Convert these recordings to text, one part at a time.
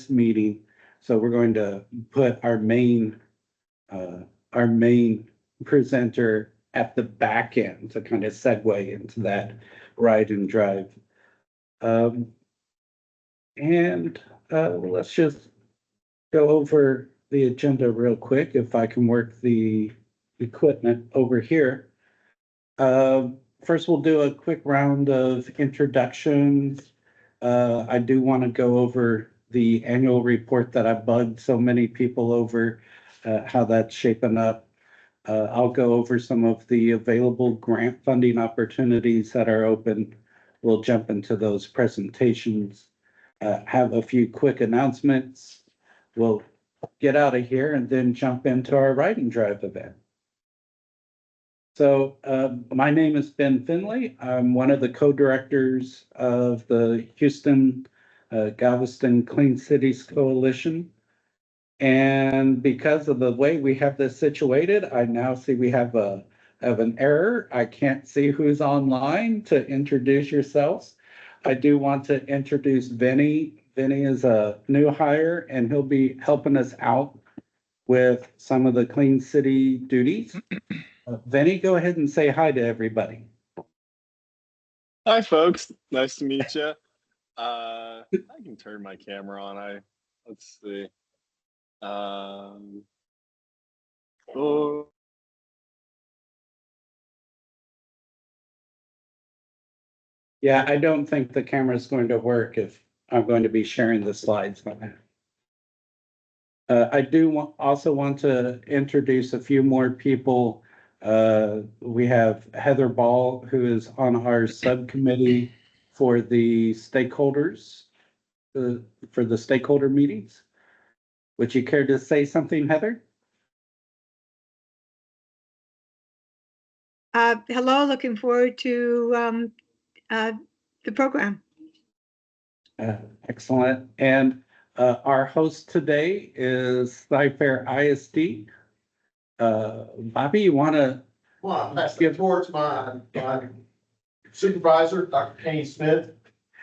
meeting. So we're going to put our main presenter at the back end to kind of segue into that ride and drive. Let's just go over the agenda real quick if I can work the equipment over here. First, we'll do a quick round of introductions. I do want to go over the annual report that I bugged so many people over, how that's shaping up. I'll go over some of the available grant funding opportunities that are open. We'll jump into those presentations, have a few quick announcements. We'll get out of here and then jump into our ride and drive event. So my name is Ben Finley. I'm one of the co-directors of the Houston-Galveston Clean Cities Coalition. And because of the way we have this situated, I now see we have an error. I can't see who's online to introduce yourselves. I do want to introduce Vinny. Vinny is a new hire, and he'll be helping us out with some of the clean city duties. Vinny, go ahead and say hi to everybody. Hi, folks. Nice to meet you. I can turn my camera on. Let's see. Yeah, I don't think the camera is going to work if I'm going to be sharing the slides. I do also want to introduce a few more people. We have Heather Ball, who is on our subcommittee for the stakeholders, for the stakeholder meetings. Would you care to say something, Heather? Hello, looking forward to the program. Excellent. And our host today is Cy-Fair ISD. Bobby, you want to? Well, I'm passing towards my supervisor, Dr. Kenny Smith.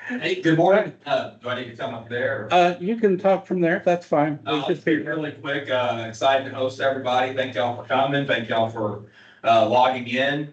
Hey, good morning. Do I need to come up there? You can talk from there. That's fine. I'll just be really quick. Excited to host everybody. Thank y'all for coming. Thank y'all for logging in.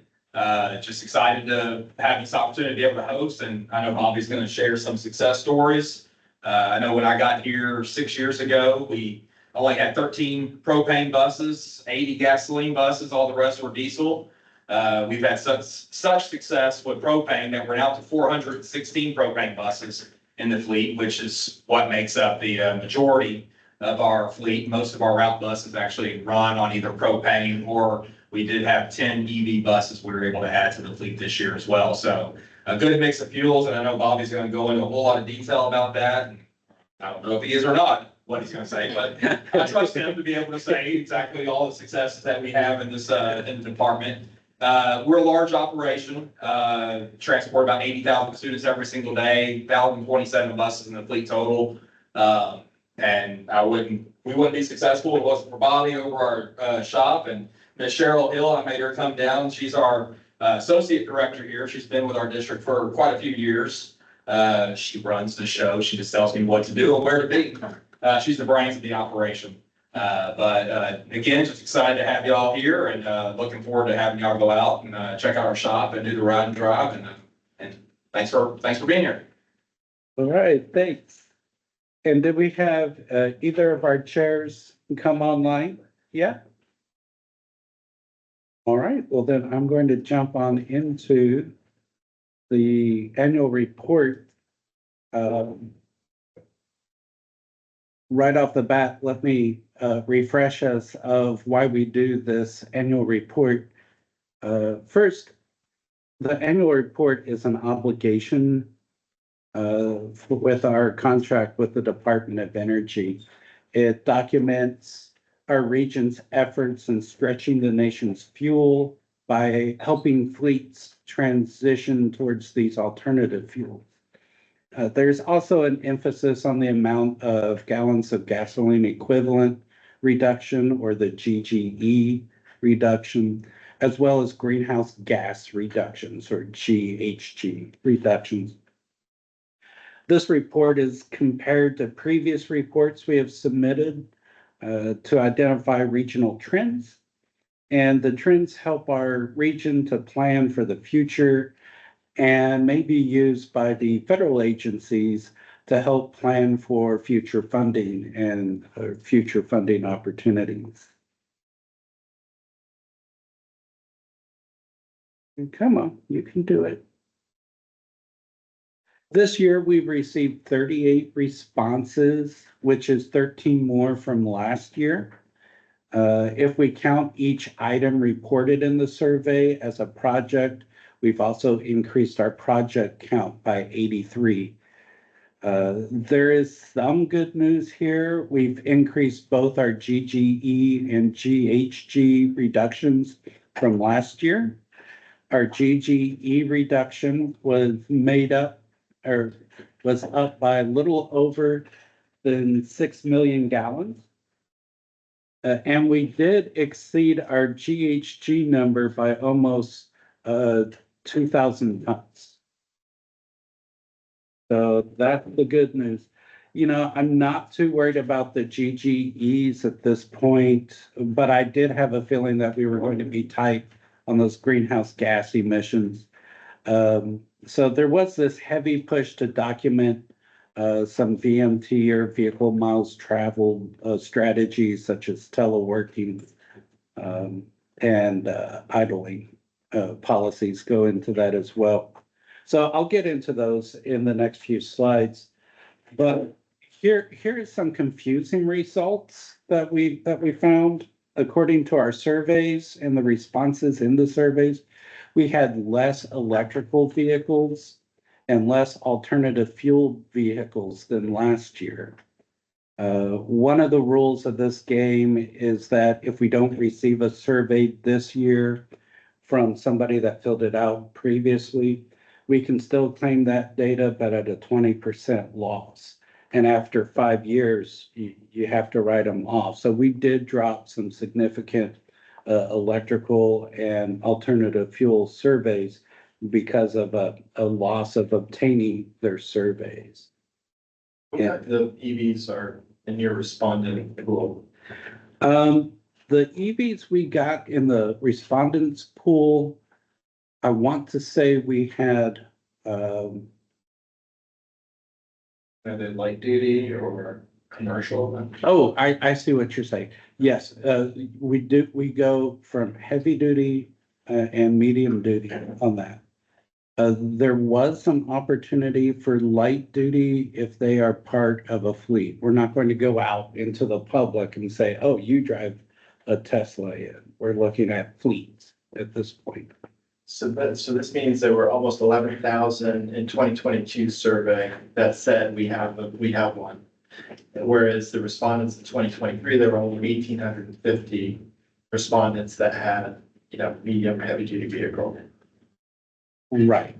Just excited to have this opportunity to be able to host. And I know Bobby's going to share some success stories. I know when I got here 6 years ago, we only had 13 propane buses, 80 gasoline buses. All the rest were diesel. We've had such success with propane that we're now to 416 propane buses in the fleet, which is what makes up the majority of our fleet. Most of our route buses actually run on either propane, or we did have 10 EV buses we were able to add to the fleet this year as well. So a good mix of fuels, and I know Bobby's going to go into a whole lot of detail about that. And I don't know if he is or not what he's going to say, but I trust him to be able to say exactly all the successes that we have in this in the department. We're a large operation, transport about 80,000 students every single day, 1,027 buses in the fleet total. And we wouldn't be successful if it wasn't for Bobby over our shop, and Ms. Cheryl Hill. I made her come down. She's our associate director here. She's been with our district for quite a few years. She runs the show. She just tells me what to do and where to be. She's the brains of the operation. But again, just excited to have y'all here, and looking forward to having y'all go out and check out our shop and do the ride and drive. And thanks for being here. All right, thanks. And did we have either of our chairs come online? Yeah. All right, well then I'm going to jump on into the annual report. Right off the bat, let me refresh us of why we do this annual report. First, the annual report is an obligation with our contract with the Department of Energy. It documents our region's efforts in stretching the nation's fuel by helping fleets transition towards these alternative fuels. There's also an emphasis on the amount of gallons of gasoline equivalent reduction, or the GGE reduction, as well as greenhouse gas reductions, or GHG reductions. This report is compared to previous reports we have submitted to identify regional trends. And the trends help our region to plan for the future and may be used by the federal agencies to help plan for future funding and future funding opportunities. And come on, you can do it. This year, we've received 38 responses, which is 13 more from last year. If we count each item reported in the survey as a project, we've also increased our project count by 83. There is some good news here. We've increased both our GGE and GHG reductions from last year. Our GGE reduction was made up or was up by a little over than 6 million gallons. And we did exceed our GHG number by almost 2,000 tons. So that's the good news. You know, I'm not too worried about the GGEs at this point, but I did have a feeling that we were going to be tight on those greenhouse gas emissions. So there was this heavy push to document some VMT or vehicle miles traveled strategies such as teleworking and idling policies go into that as well. So I'll get into those in the next few slides. But here is some confusing results that we found. According to our surveys and the responses in the surveys, we had less electrical vehicles and less alternative fuel vehicles than last year. One of the rules of this game is that if we don't receive a survey this year from somebody that filled it out previously, we can still claim that data, but at a 20% loss. And after 5 years, you have to write them off. So we did drop some significant electrical and alternative fuel surveys because of a loss of obtaining their surveys. Yeah, the EVs are in your respondent pool. The EVs we got in the respondents pool, I want to say we had Are they light duty or commercial? oh, I see what you're saying. Yes, we go from heavy duty and medium duty on that. There was some opportunity for light duty if they are part of a fleet. We're not going to go out into the public and say, oh, you drive a Tesla in. We're looking at fleets at this point. So this means there were almost 11,000 in 2022 survey that said we have one. Whereas the respondents in 2023, there were only 1,850 respondents that had, medium heavy duty vehicle. Right.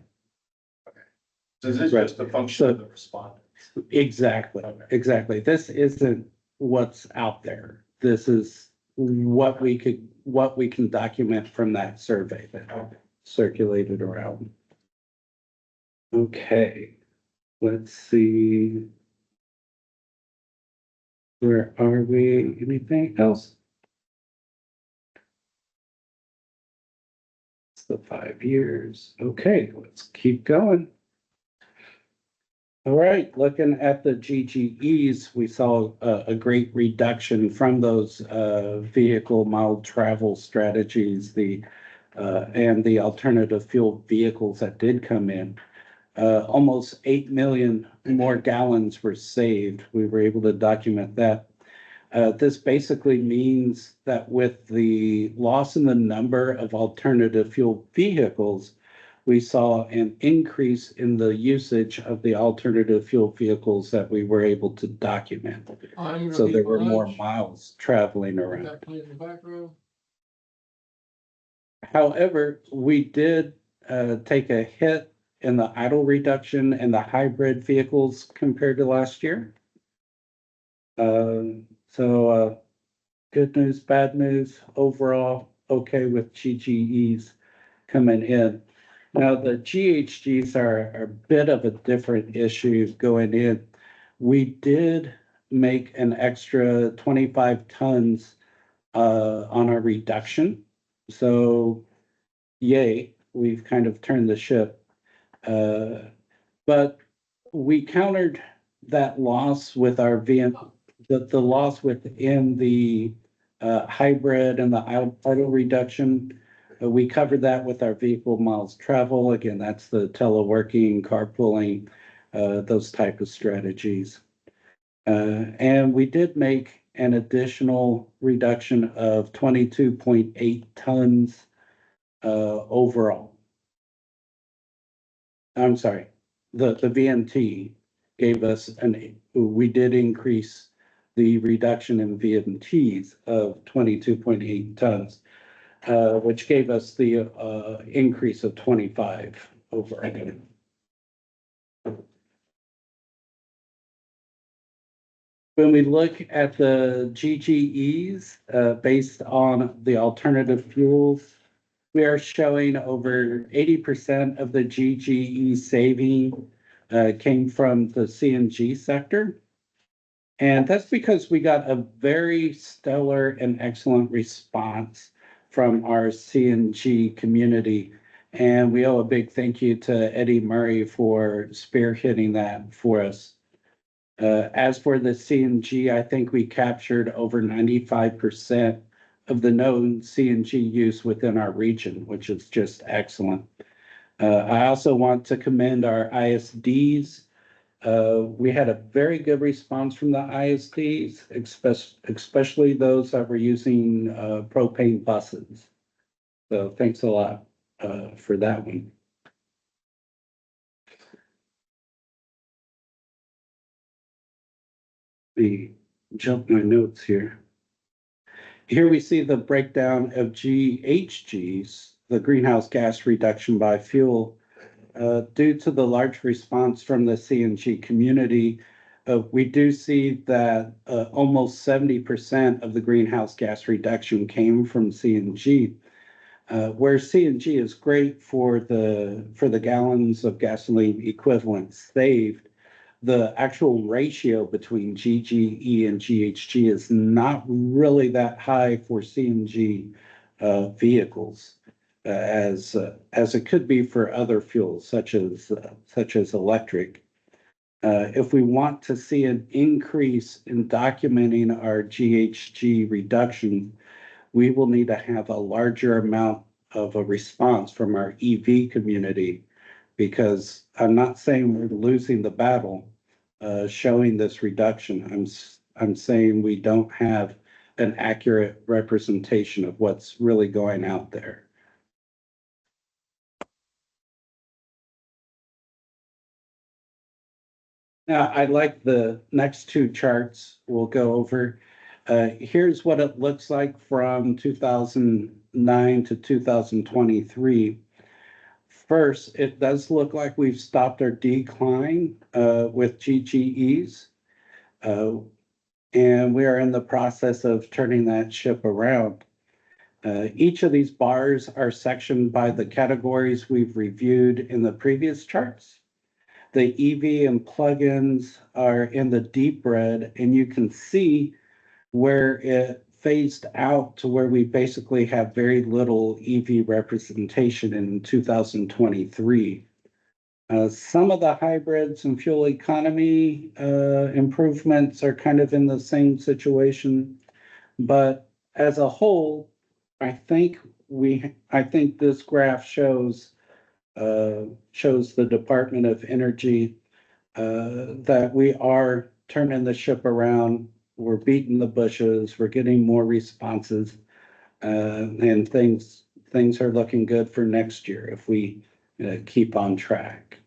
So this is Right. just a function of the respondents. Exactly. Okay. Exactly. This isn't what's out there. This is what we can document from that survey that circulated around. Okay, let's see. Where are we? Anything else? It's the 5 years. Okay, let's keep going. All right, looking at the GGEs, we saw a great reduction from those vehicle mile travel strategies, and the alternative fuel vehicles that did come in. Almost 8 million more gallons were saved. We were able to document that. This basically means that with the loss in the number of alternative fuel vehicles, we saw an increase in the usage of the alternative fuel vehicles that we were able to document. So there were more miles traveling around. However, we did take a hit in the idle reduction and the hybrid vehicles compared to last year. So good news, bad news, overall, okay with GGEs coming in. Now, the GHGs are a bit of a different issue going in. We did make an extra 25 tons on our reduction. So yay, we've kind of turned the ship. But we countered that loss with our the loss within the hybrid and the idle reduction. We covered that with our vehicle miles travel. Again, that's the teleworking, carpooling, those type of strategies. And we did make an additional reduction of 22.8 tons overall. I'm sorry, the VMT gave us we did increase the reduction in VMTs of 22.8 tons, which gave us the increase of 25 overall. When we look at the GGEs, based on the alternative fuels, we are showing over 80% of the GGE saving came from the CNG sector. And that's because we got a very stellar and excellent response from our CNG community. And we owe a big thank you to Eddie Murray for spearheading that for us. As for the CNG, I think we captured over 95% of the known CNG use within our region, which is just excellent. I also want to commend our ISDs. We had a very good response from the ISDs, especially those that were using propane buses. So thanks a lot for that one. Let me jump my notes here. Here we see the breakdown of GHGs, the greenhouse gas reduction by fuel. Due to the large response from the CNG community, we do see that almost 70% of the greenhouse gas reduction came from CNG, where CNG is great for the gallons of gasoline equivalent saved. The actual ratio between GGE and GHG is not really that high for CNG vehicles, as it could be for other fuels such as electric. If we want to see an increase in documenting our GHG reduction, we will need to have a larger amount of a response from our EV community, because I'm not saying we're losing the battle showing this reduction. I'm saying we don't have an accurate representation of what's really going out there. Now, I like the next two charts we'll go over. Here's what it looks like from 2009 to 2023. First, it does look like we've stopped our decline with GGEs, and we are in the process of turning that ship around. Each of these bars are sectioned by the categories we've reviewed in the previous charts. The EV and plugins are in the deep red, and you can see where it phased out to where we basically have very little EV representation in 2023. Some of the hybrids and fuel economy improvements are kind of in the same situation, but as a whole, I think this graph shows the Department of Energy that we are turning the ship around. We're beating the bushes. We're getting more responses, and things are looking good for next year if we keep on track.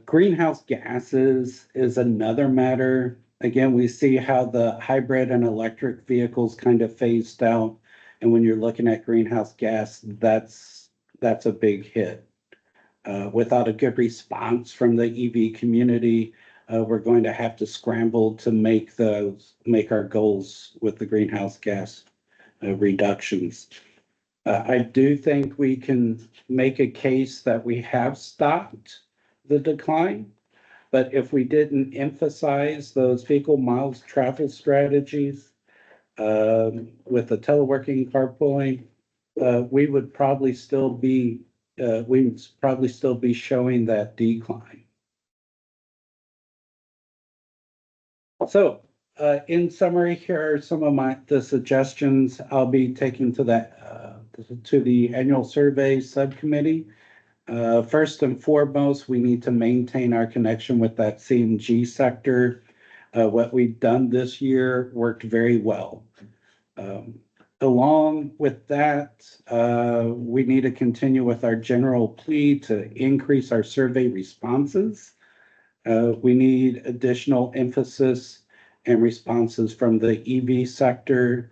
Greenhouse gases is another matter. Again, we see how the hybrid and electric vehicles kind of phased out. And when you're looking at greenhouse gas, that's a big hit. Without a good response from the EV community, we're going to have to scramble to make our goals with the greenhouse gas reductions. I do think we can make a case that we have stopped the decline. But if we didn't emphasize those fecal miles travel strategies, with the teleworking carpooling, we would probably still be, showing that decline. So, in summary, here are some of the suggestions I'll be taking to the annual survey subcommittee. First and foremost, we need to maintain our connection with that CMG sector. What we've done this year worked very well. Along with that, we need to continue with our general plea to increase our survey responses. We need additional emphasis and responses from the EV sector,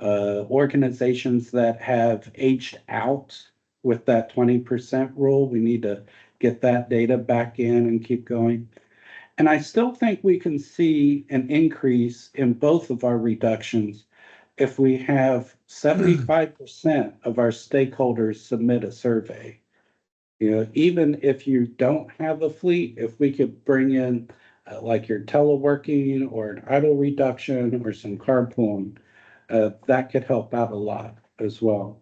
organizations that have aged out with that 20% rule. We need to get that data back in and keep going. And I still think we can see an increase in both of our reductions if we have 75% of our stakeholders submit a survey. You know, even if you don't have a fleet, if we could bring in like your teleworking or an idle reduction or some carpooling, that could help out a lot as well.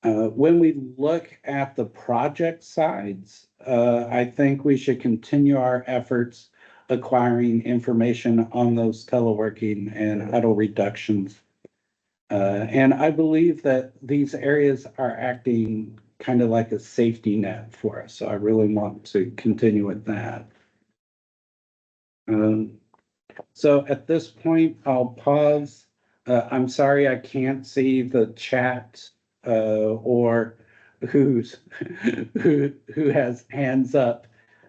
When we look at the project sides, I think we should continue our efforts acquiring information on those teleworking and idle reductions. And I believe that these areas are acting kind of like a safety net for us. So I really want to continue with that. So at this point, I'll pause. I'm sorry I can't see the chat or who has hands up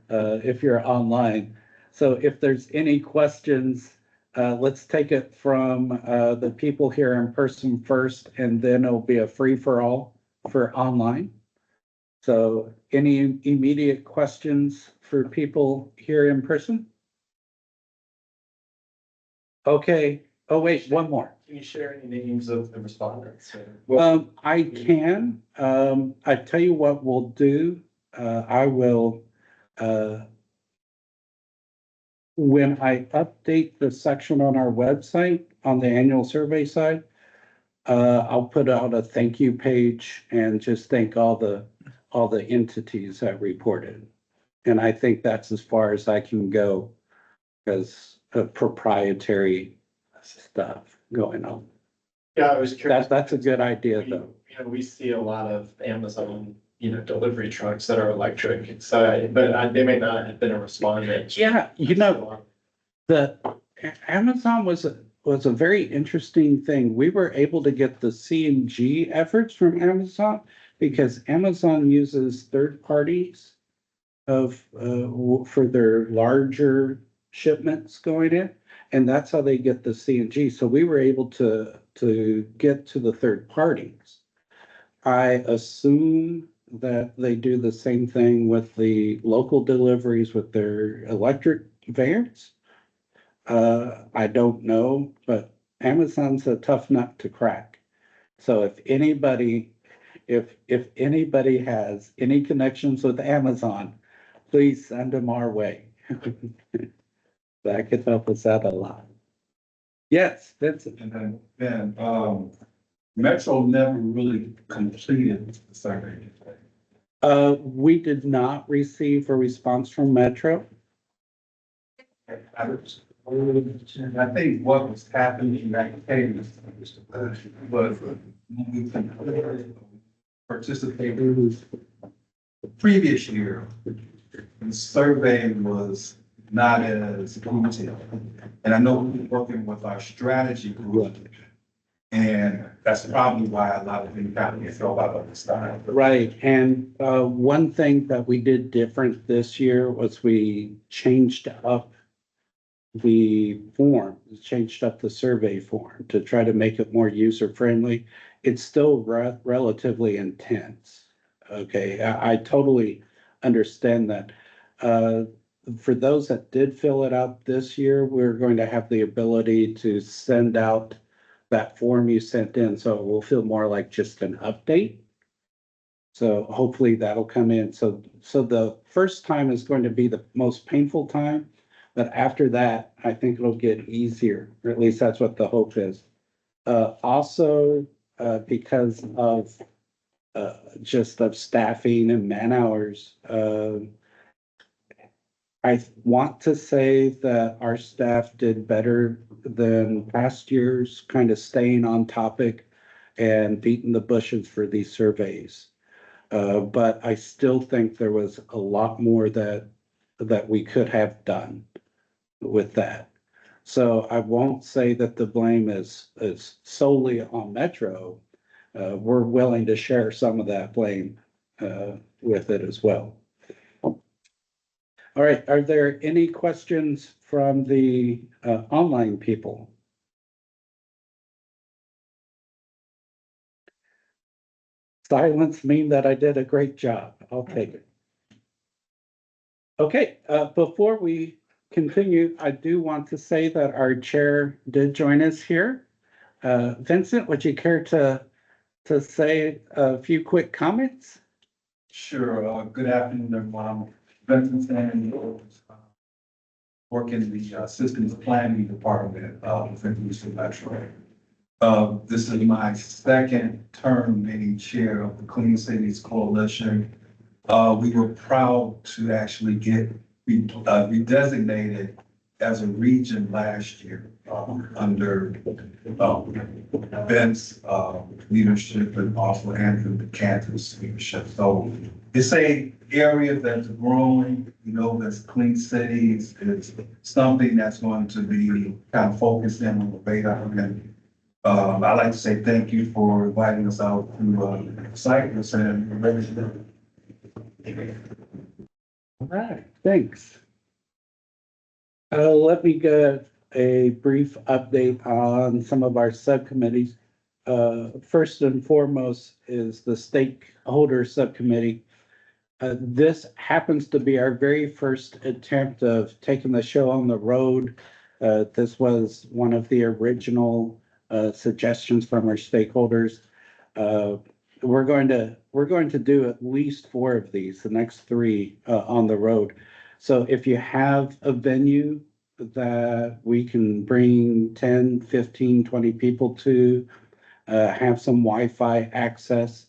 if you're online. So if there's any questions, let's take it from the people here in person first, and then it'll be a free-for-all for online. So any immediate questions for people here in person? Okay. Oh, wait, one more. Can you share any names of the respondents? I can. I tell you what we'll do. I will, when I update the section on our website on the annual survey side, I'll put out a thank you page and just thank all the entities that reported. And I think that's as far as I can go because of proprietary stuff going on. Yeah, I was curious. That's a good idea, though. We see a lot of Amazon, delivery trucks that are electric, so, but they may not have been a respondent. Yeah, the Amazon was a very interesting thing. We were able to get the CNG efforts from Amazon because Amazon uses third parties for their larger shipments going in, and that's how they get the CNG. So we were able to get to the third parties. I assume that they do the same thing with the local deliveries with their electric vans. I don't know, but Amazon's a tough nut to crack. So if anybody has any connections with Amazon, please send them our way. That could help us out a lot. Yes, Vincent. And then, Metro never really completed the survey. We did not receive a response from Metro. I think what was happening in that case was when we participated the previous year, the survey was not as detailed. And I know we're working with our strategy group, and that's probably why a lot of things got filled out of this time. Right, and one thing that we did different this year was we changed up the form, changed up the survey form to try to make it more user-friendly. It's still relatively intense. Okay, I totally understand that. For those that did fill it out this year, we're going to have the ability to send out that form you sent in, so it will feel more like just an update. So hopefully that'll come in. So the first time is going to be the most painful time, but after that, I think it'll get easier, or at least that's what the hope is. Also, because of just of staffing and man hours, I want to say that our staff did better than past years, kind of staying on topic and beating the bushes for these surveys. But I still think there was a lot more that we could have done with that. So I won't say that the blame is solely on Metro. We're willing to share some of that blame with it as well. All right, are there any questions from the online people? Silence mean that I did a great job. I'll take it. Okay, before we continue, I do want to say that our chair did join us here. Vincent, would you care to say a few quick comments? Sure. Good afternoon, everyone. I'm Vincent Samuels, work in the systems planning department within Houston Metro. This is my second term being chair of the Clean Cities Coalition. We were proud to actually get redesignated as a region last year under Ben's leadership and also Andrew DeCanter's leadership. So it's a area that's growing, that's clean cities. It's something that's going to be kind of focused in on the radar. And I'd like to say thank you for inviting us out to Cyprus and register. All right, thanks. Let me get a brief update on some of our subcommittees. First and foremost is the stakeholder subcommittee. This happens to be our very first attempt of taking the show on the road. This was one of the original suggestions from our stakeholders. We're going to do at least 4 of these, the next 3 on the road. So if you have a venue that we can bring 10, 15, 20 people to, have some Wi-Fi access,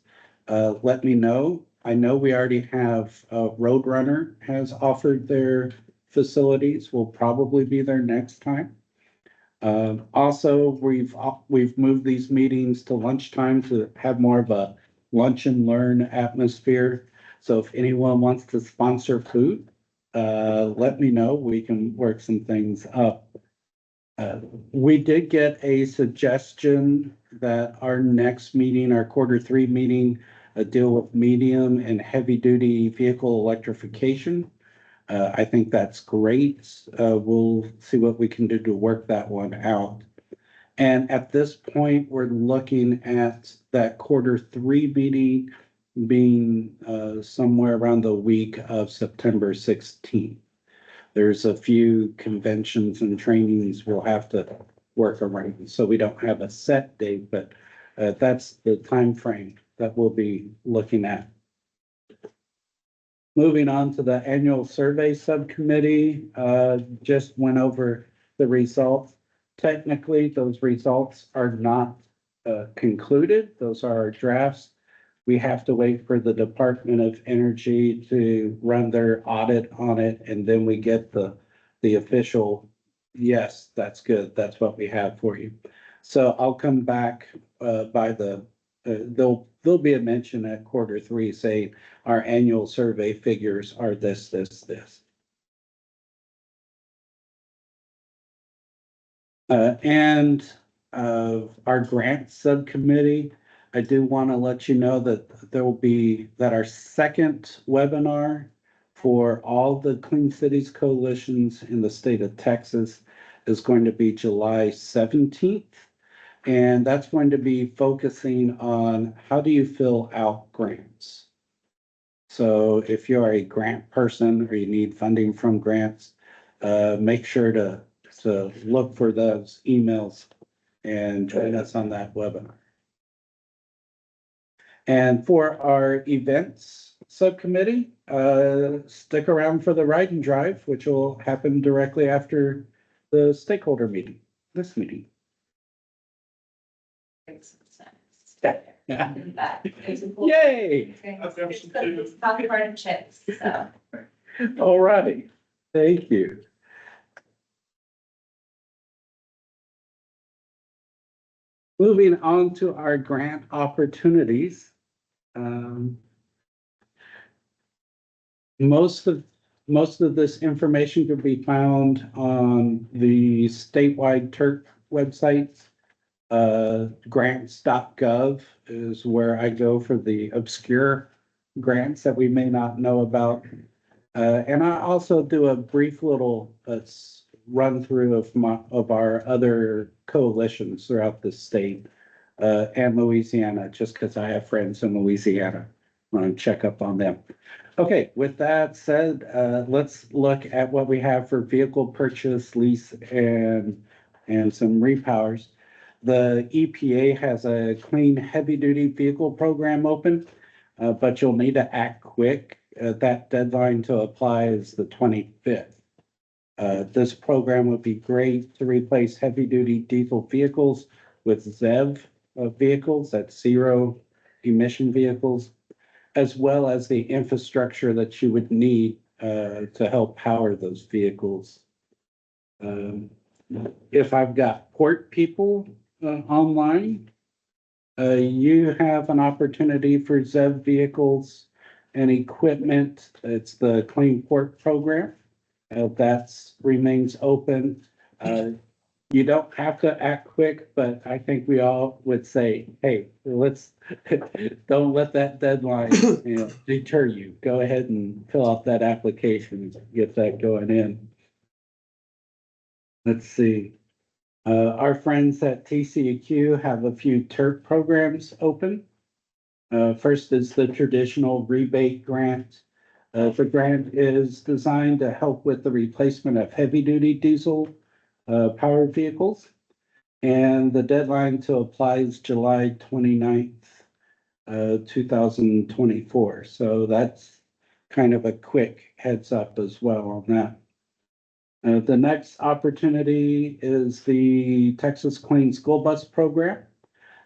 let me know. I know we already have Roadrunner has offered their facilities. We'll probably be there next time. Also, we've moved these meetings to lunchtime to have more of a lunch and learn atmosphere. So if anyone wants to sponsor food, let me know. We can work some things up. We did get a suggestion that our next meeting, our Q3 meeting, deal with medium and heavy duty vehicle electrification. I think that's great. We'll see what we can do to work that one out. And at this point, we're looking at that Q3 meeting being somewhere around the week of September 16th. There's a few conventions and trainings we'll have to work around, so we don't have a set date, but that's the time frame that we'll be looking at. Moving on to the annual survey subcommittee, just went over the results. Technically, those results are not concluded. Those are our drafts. We have to wait for the Department of Energy to run their audit on it, and then we get the official, yes, that's good, that's what we have for you. So I'll come back by the, there'll be a mention at Q3 saying our annual survey figures are this, this, this. And our grant subcommittee, I do want to let you know that there will be, that our second webinar for all the Clean Cities coalitions in the state of Texas is going to be July 17th. And that's going to be focusing on how do you fill out grants. So if you're a grant person or you need funding from grants, make sure to look for those emails and join us on that webinar. And for our events subcommittee, stick around for the ride and drive, which will happen directly after the stakeholder meeting, this meeting. Yay! It's popcorn and chips, so. All right, thank you. Moving on to our grant opportunities. Most of this information can be found on the statewide TURP website. Grants.gov is where I go for the obscure grants that we may not know about. And I also do a brief little run through of our other coalitions throughout the state and Louisiana, just because I have friends in Louisiana. I want to check up on them. Okay, with that said, let's look at what we have for vehicle purchase, lease, and some repowers. The EPA has a clean heavy-duty vehicle program open, but you'll need to act quick. That deadline to apply is the 25th. This program would be great to replace heavy-duty diesel vehicles with ZEV vehicles, that's zero emission vehicles, as well as the infrastructure that you would need to help power those vehicles. If I've got port people online, you have an opportunity for ZEV vehicles and equipment. It's the Clean Port Program. That remains open. You don't have to act quick, but I think we all would say, hey, let's don't let that deadline deter you. Go ahead and fill out that application, get that going in. Let's see. Our friends at TCEQ have a few TURP programs open. First is the traditional rebate grant. The grant is designed to help with the replacement of heavy-duty diesel powered vehicles. And the deadline to apply is July 29th, 2024. So that's kind of a quick heads up as well on that. The next opportunity is the Texas Clean School Bus Program.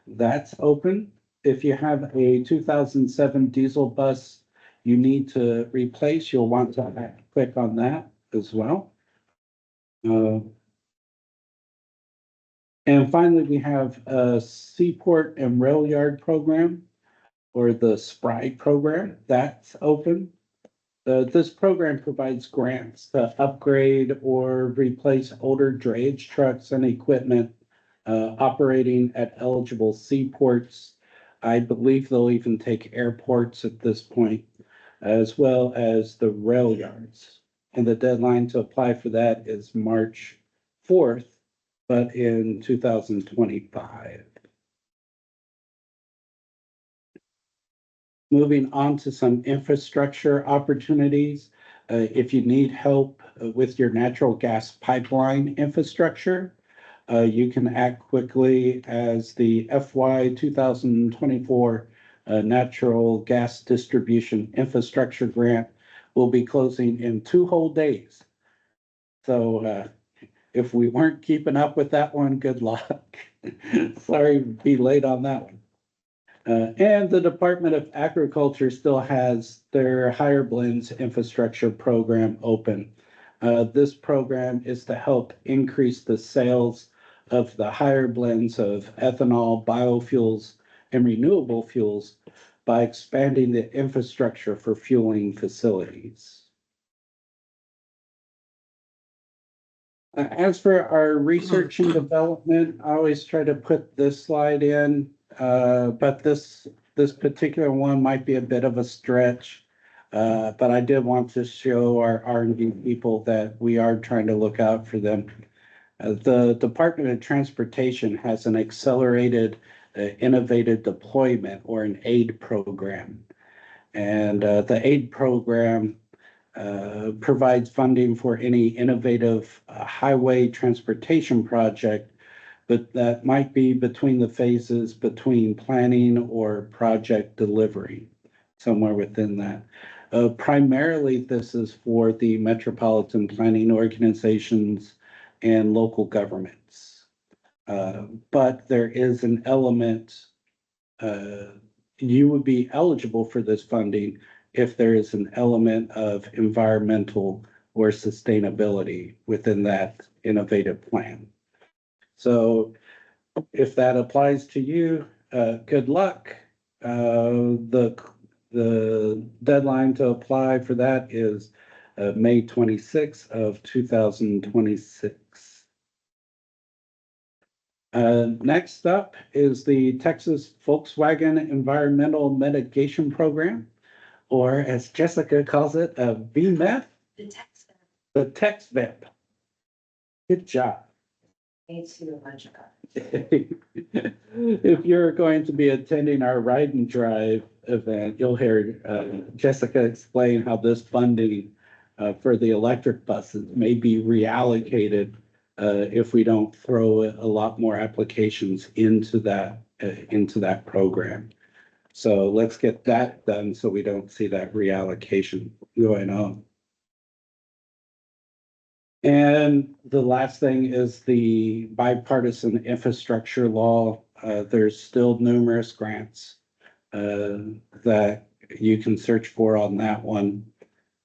That's open. If you have a 2007 diesel bus you need to replace, you'll want to act quick on that as well. And finally, we have a Seaport and Rail Yard Program, or the SPRY program, that's open. This program provides grants to upgrade or replace older drayage trucks and equipment operating at eligible seaports. I believe they'll even take airports at this point, as well as the rail yards. And the deadline to apply for that is March 4th, but in 2025. Moving on to some infrastructure opportunities. If you need help with your natural gas pipeline infrastructure, you can act quickly as the FY 2024 Natural Gas Distribution Infrastructure Grant will be closing in 2 whole days. So if we weren't keeping up with that one, good luck. Sorry to be late on that one. And the Department of Agriculture still has their Higher Blends Infrastructure Program open. This program is to help increase the sales of the higher blends of ethanol, biofuels, and renewable fuels by expanding the infrastructure for fueling facilities. As for our research and development, I always try to put this slide in, but this particular one might be a bit of a stretch. But I did want to show our R&D people that we are trying to look out for them. The Department of Transportation has an accelerated innovative deployment, or an AID program. And the AID program provides funding for any innovative highway transportation project but that might be between the phases between planning or project delivery, somewhere within that. Primarily, this is for the metropolitan planning organizations and local governments. But there is an element, you would be eligible for this funding if there is an element of environmental or sustainability within that innovative plan. So if that applies to you, good luck. The deadline to apply for that is May 26th of 2026. Next up is the Texas Volkswagen Environmental Mitigation Program, or as Jessica calls it, VMEP, The text. the TextVEP. Good job. Me too, much. If you're going to be attending our ride and drive event, you'll hear Jessica explain how this funding for the electric buses may be reallocated if we don't throw a lot more applications into that program. So let's get that done so we don't see that reallocation going on. And the last thing is the bipartisan infrastructure law. There's still numerous grants that you can search for on that one.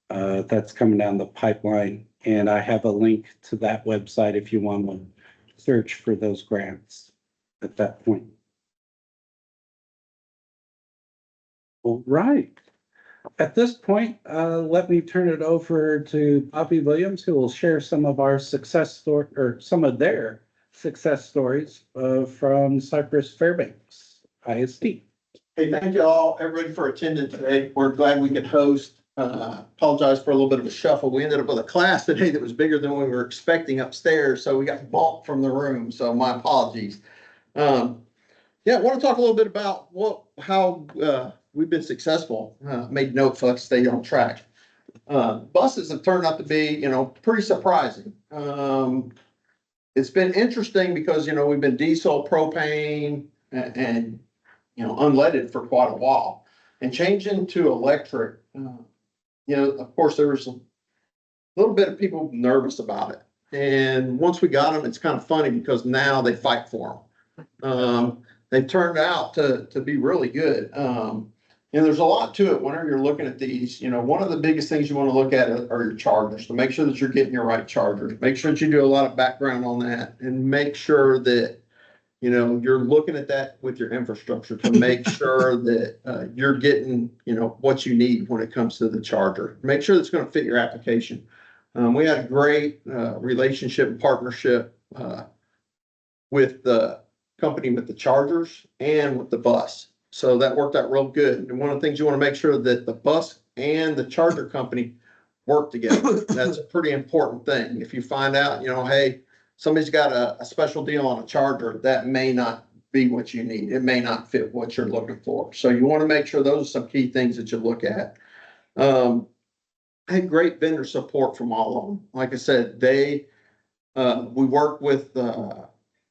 That's coming down the pipeline. And I have a link to that website if you want to search for those grants at that point. All right. At this point, let me turn it over to Bobby Williams, who will share some of our success story or some of their success stories from Cypress Fairbanks ISD. Hey, thank you all, everybody, for attending today. We're glad we could host. Apologize for a little bit of a shuffle. We ended up with a class today that was bigger than we were expecting upstairs, so we got bumped from the room. So my apologies. Yeah, I want to talk a little bit about how we've been successful. Made note, folks, stay on track. Buses have turned out to be, pretty surprising. It's been interesting because, we've been diesel, propane, and unleaded for quite a while. And changing to electric, of course, there was a little bit of people nervous about it. And once we got them, it's kind of funny because now they fight for them. They've turned out to be really good. And there's a lot to it whenever you're looking at these. One of the biggest things you want to look at are your chargers, to make sure that you're getting your right chargers. Make sure that you do a lot of background on that and make sure that, you're looking at that with your infrastructure to make sure that you're getting, what you need when it comes to the charger. Make sure that's going to fit your application. We had a great relationship and partnership with the company with the chargers and with the bus. So that worked out real good. And one of the things you want to make sure that the bus and the charger company work together. That's a pretty important thing. If you find out, hey, somebody's got a special deal on a charger, that may not be what you need. It may not fit what you're looking for. So you want to make sure those are some key things that you look at. I had great vendor support from all of them. Like I said, we worked with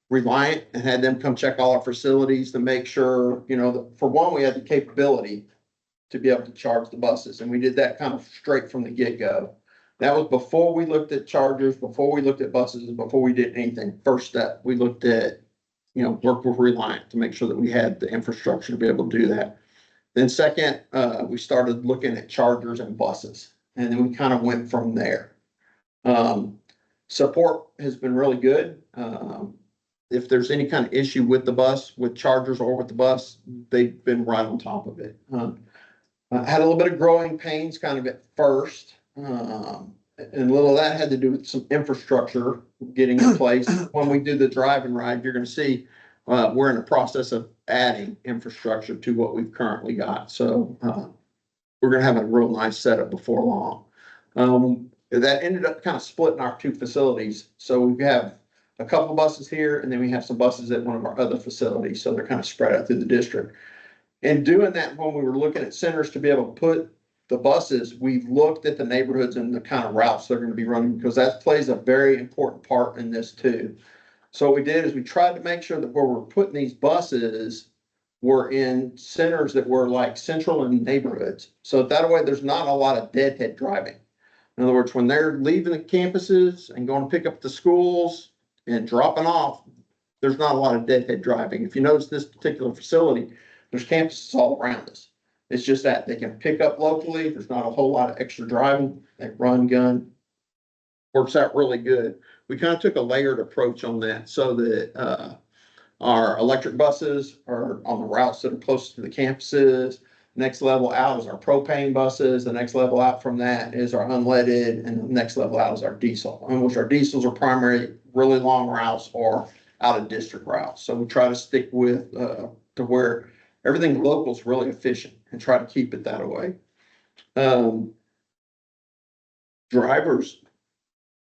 Reliant and had them come check all our facilities to make sure, for one, we had the capability to be able to charge the buses. And we did that kind of straight from the get-go. That was before we looked at chargers, before we looked at buses, and before we did anything. First step, we looked at, work with Reliant to make sure that we had the infrastructure to be able to do that. Then second, we started looking at chargers and buses, and then we kind of went from there. Support has been really good. If there's any kind of issue with the bus, with chargers or with the bus, they've been right on top of it. I had a little bit of growing pains kind of at first. And a little of that had to do with some infrastructure getting in place. When we do the drive and ride, you're going to see we're in the process of adding infrastructure to what we've currently got. So we're going to have a real nice setup before long. That ended up kind of splitting our two facilities. So we have a couple buses here, and then we have some buses at one of our other facilities. So they're kind of spread out through the district. And doing that, when we were looking at centers to be able to put the buses, we've looked at the neighborhoods and the kind of routes they're going to be running, because that plays a very important part in this too. So what we did is we tried to make sure that where we're putting these buses were in centers that were like central in neighborhoods. So that way there's not a lot of deadhead driving. In other words, when they're leaving the campuses and going to pick up the schools and dropping off, there's not a lot of deadhead driving. If you notice this particular facility, there's campuses all around us. It's just that they can pick up locally. There's not a whole lot of extra driving. They run, gun. Works out really good. We kind of took a layered approach on that so that our electric buses are on the routes that are close to the campuses. Next level out is our propane buses. The next level out from that is our unleaded, and the next level out is our diesel, in which our diesels are primary, really long routes or out of district routes. So we try to stick with to where everything local is really efficient and try to keep it that way. Drivers,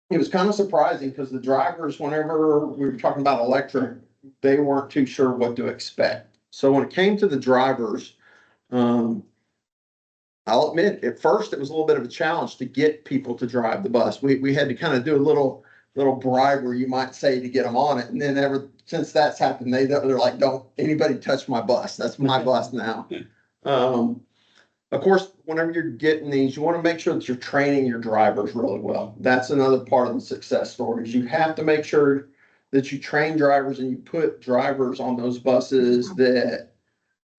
it was kind of surprising because the drivers, whenever we were talking about electric, they weren't too sure what to expect. So when it came to the drivers, I'll admit, at first it was a little bit of a challenge to get people to drive the bus. We had to kind of do a little bribery, you might say, to get them on it. And then ever since that's happened, they're like, don't anybody touch my bus. That's my bus now. Of course, whenever you're getting these, you want to make sure that you're training your drivers really well. That's another part of the success stories. You have to make sure that you train drivers and you put drivers on those buses that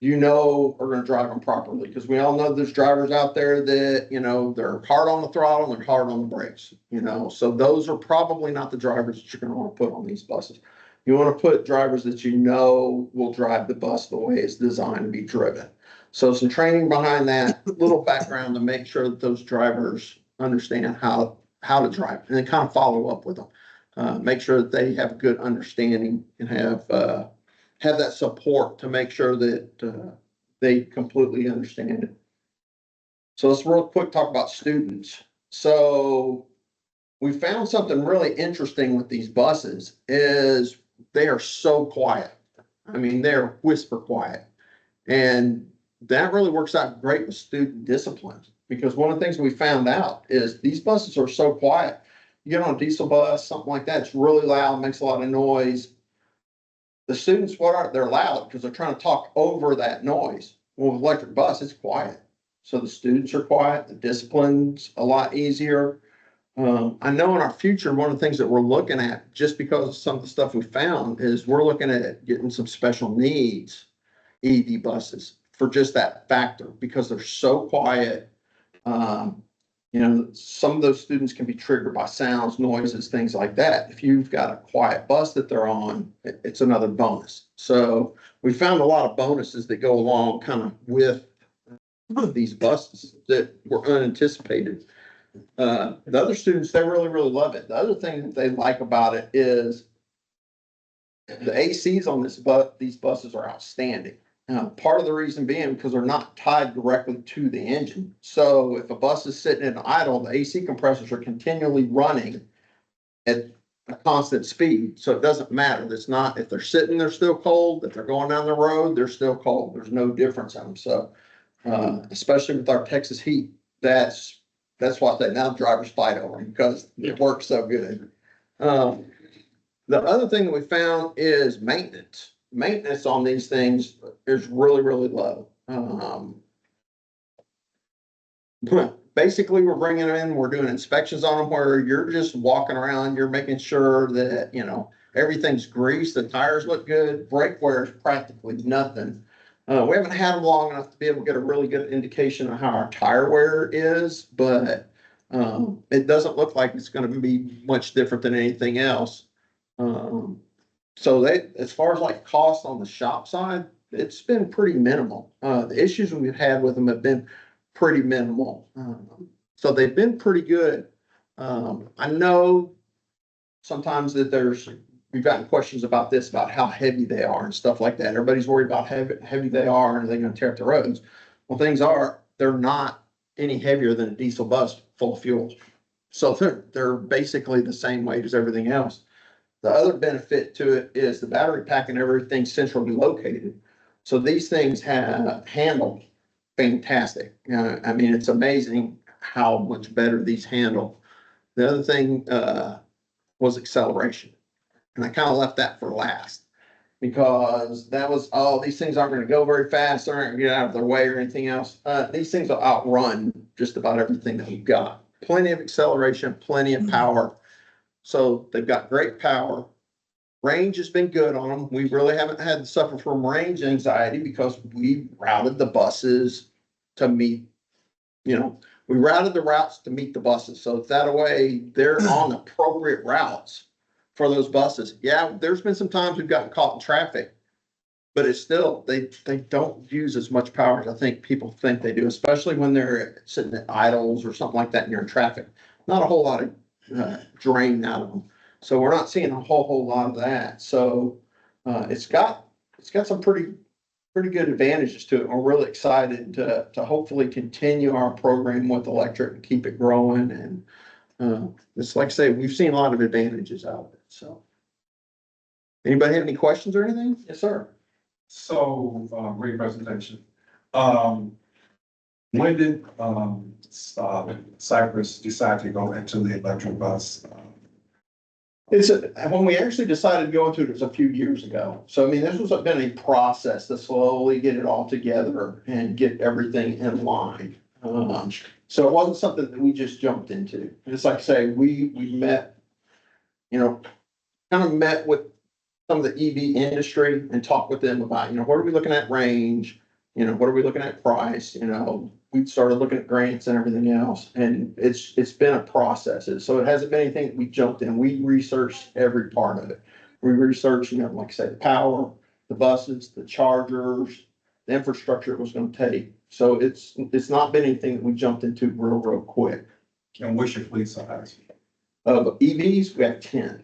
you know are going to drive them properly. Because we all know there's drivers out there that, you know, they're hard on the throttle and they're hard on the brakes, you know. So those are probably not the drivers that you're going to want to put on these buses. You want to put drivers that you know will drive the bus the way it's designed to be driven. So some training behind that, little background to make sure that those drivers understand how to drive, and then kind of follow up with them. Make sure that they have a good understanding and have that support to make sure that they completely understand it. So let's real quick talk about students. So we found something really interesting with these buses is they are so quiet. I mean, they're whisper quiet. And that really works out great with student discipline, because one of the things we found out is these buses are so quiet. You get on a diesel bus, something like that, it's really loud, makes a lot of noise. The students, they're loud because they're trying to talk over that noise. Well, with electric bus, it's quiet. So the students are quiet, the discipline's a lot easier. I know in our future, one of the things that we're looking at, just because of some of the stuff we found, is we're looking at getting some special needs EV buses for just that factor, because they're so quiet. You know, some of those students can be triggered by sounds, noises, things like that. If you've got a quiet bus that they're on, it's another bonus. So we found a lot of bonuses that go along kind of with these buses that were unanticipated. The other students, they really, really love it. The other thing that they like about it is the ACs on these buses are outstanding. Part of the reason being because they're not tied directly to the engine. So if a bus is sitting in idle, the AC compressors are continually running at a constant speed. So it doesn't matter. It's not, if they're sitting, they're still cold. If they're going down the road, they're still cold. There's no difference in them. So especially with our Texas heat, that's why they now drivers fight over them, because it works so good. The other thing that we found is maintenance. Maintenance on these things is really, really low. Basically, we're bringing them in, we're doing inspections on them where you're just walking around, you're making sure that, you know, everything's greased, the tires look good, brake wear is practically nothing. We haven't had them long enough to be able to get a really good indication of how our tire wear is, but it doesn't look like it's going to be much different than anything else. So as far as like cost on the shop side, it's been pretty minimal. The issues we've had with them have been pretty minimal. So they've been pretty good. I know sometimes that we've gotten questions about this, about how heavy they are and stuff like that. Everybody's worried about how heavy they are and are they going to tear up the roads. Well, they're not any heavier than a diesel bus full of fuel. So they're basically the same weight as everything else. The other benefit to it is the battery pack and everything centrally located. So these things handle fantastic. I mean, it's amazing how much better these handle. The other thing was acceleration. And I kind of left that for last. Because that was, oh, these things aren't gonna go very fast, they're not gonna get out of their way or anything else. These things will outrun just about everything that we've got. Plenty of acceleration, plenty of power. So they've got great power. Range has been good on them. We really haven't had to suffer from range anxiety because we routed the buses to meet, we routed the routes to meet the buses. So that way they're on appropriate routes for those buses. Yeah, there's been some times we've gotten caught in traffic, but it's still, they don't use as much power as I think people think they do, especially when they're sitting at idles or something like that and you're in traffic. Not a whole lot of drain out of them. So we're not seeing a whole lot of that. So it's got some pretty good advantages to it. We're really excited to hopefully continue our program with electric and keep it growing. And it's like I say, we've seen a lot of advantages out of it. So anybody have any questions or anything? Yes, sir. So, great presentation. When did, Cypress decide to go into the electric bus? When we actually decided to go into it was a few years ago. So, I mean, this was been a process to slowly get it all together and get everything in line. So it wasn't something that we just jumped into. It's like I say, we met, kind of met with some of the EV industry and talked with them about, what are we looking at range? What are we looking at price? We started looking at grants and everything else, and it's been a process. So it hasn't been anything that we jumped in. We researched every part of it. We researched, like I said, the power, the buses, the chargers, the infrastructure it was going to take. So it's not been anything that we jumped into real quick. And what's your fleet size? EVs, we have 10.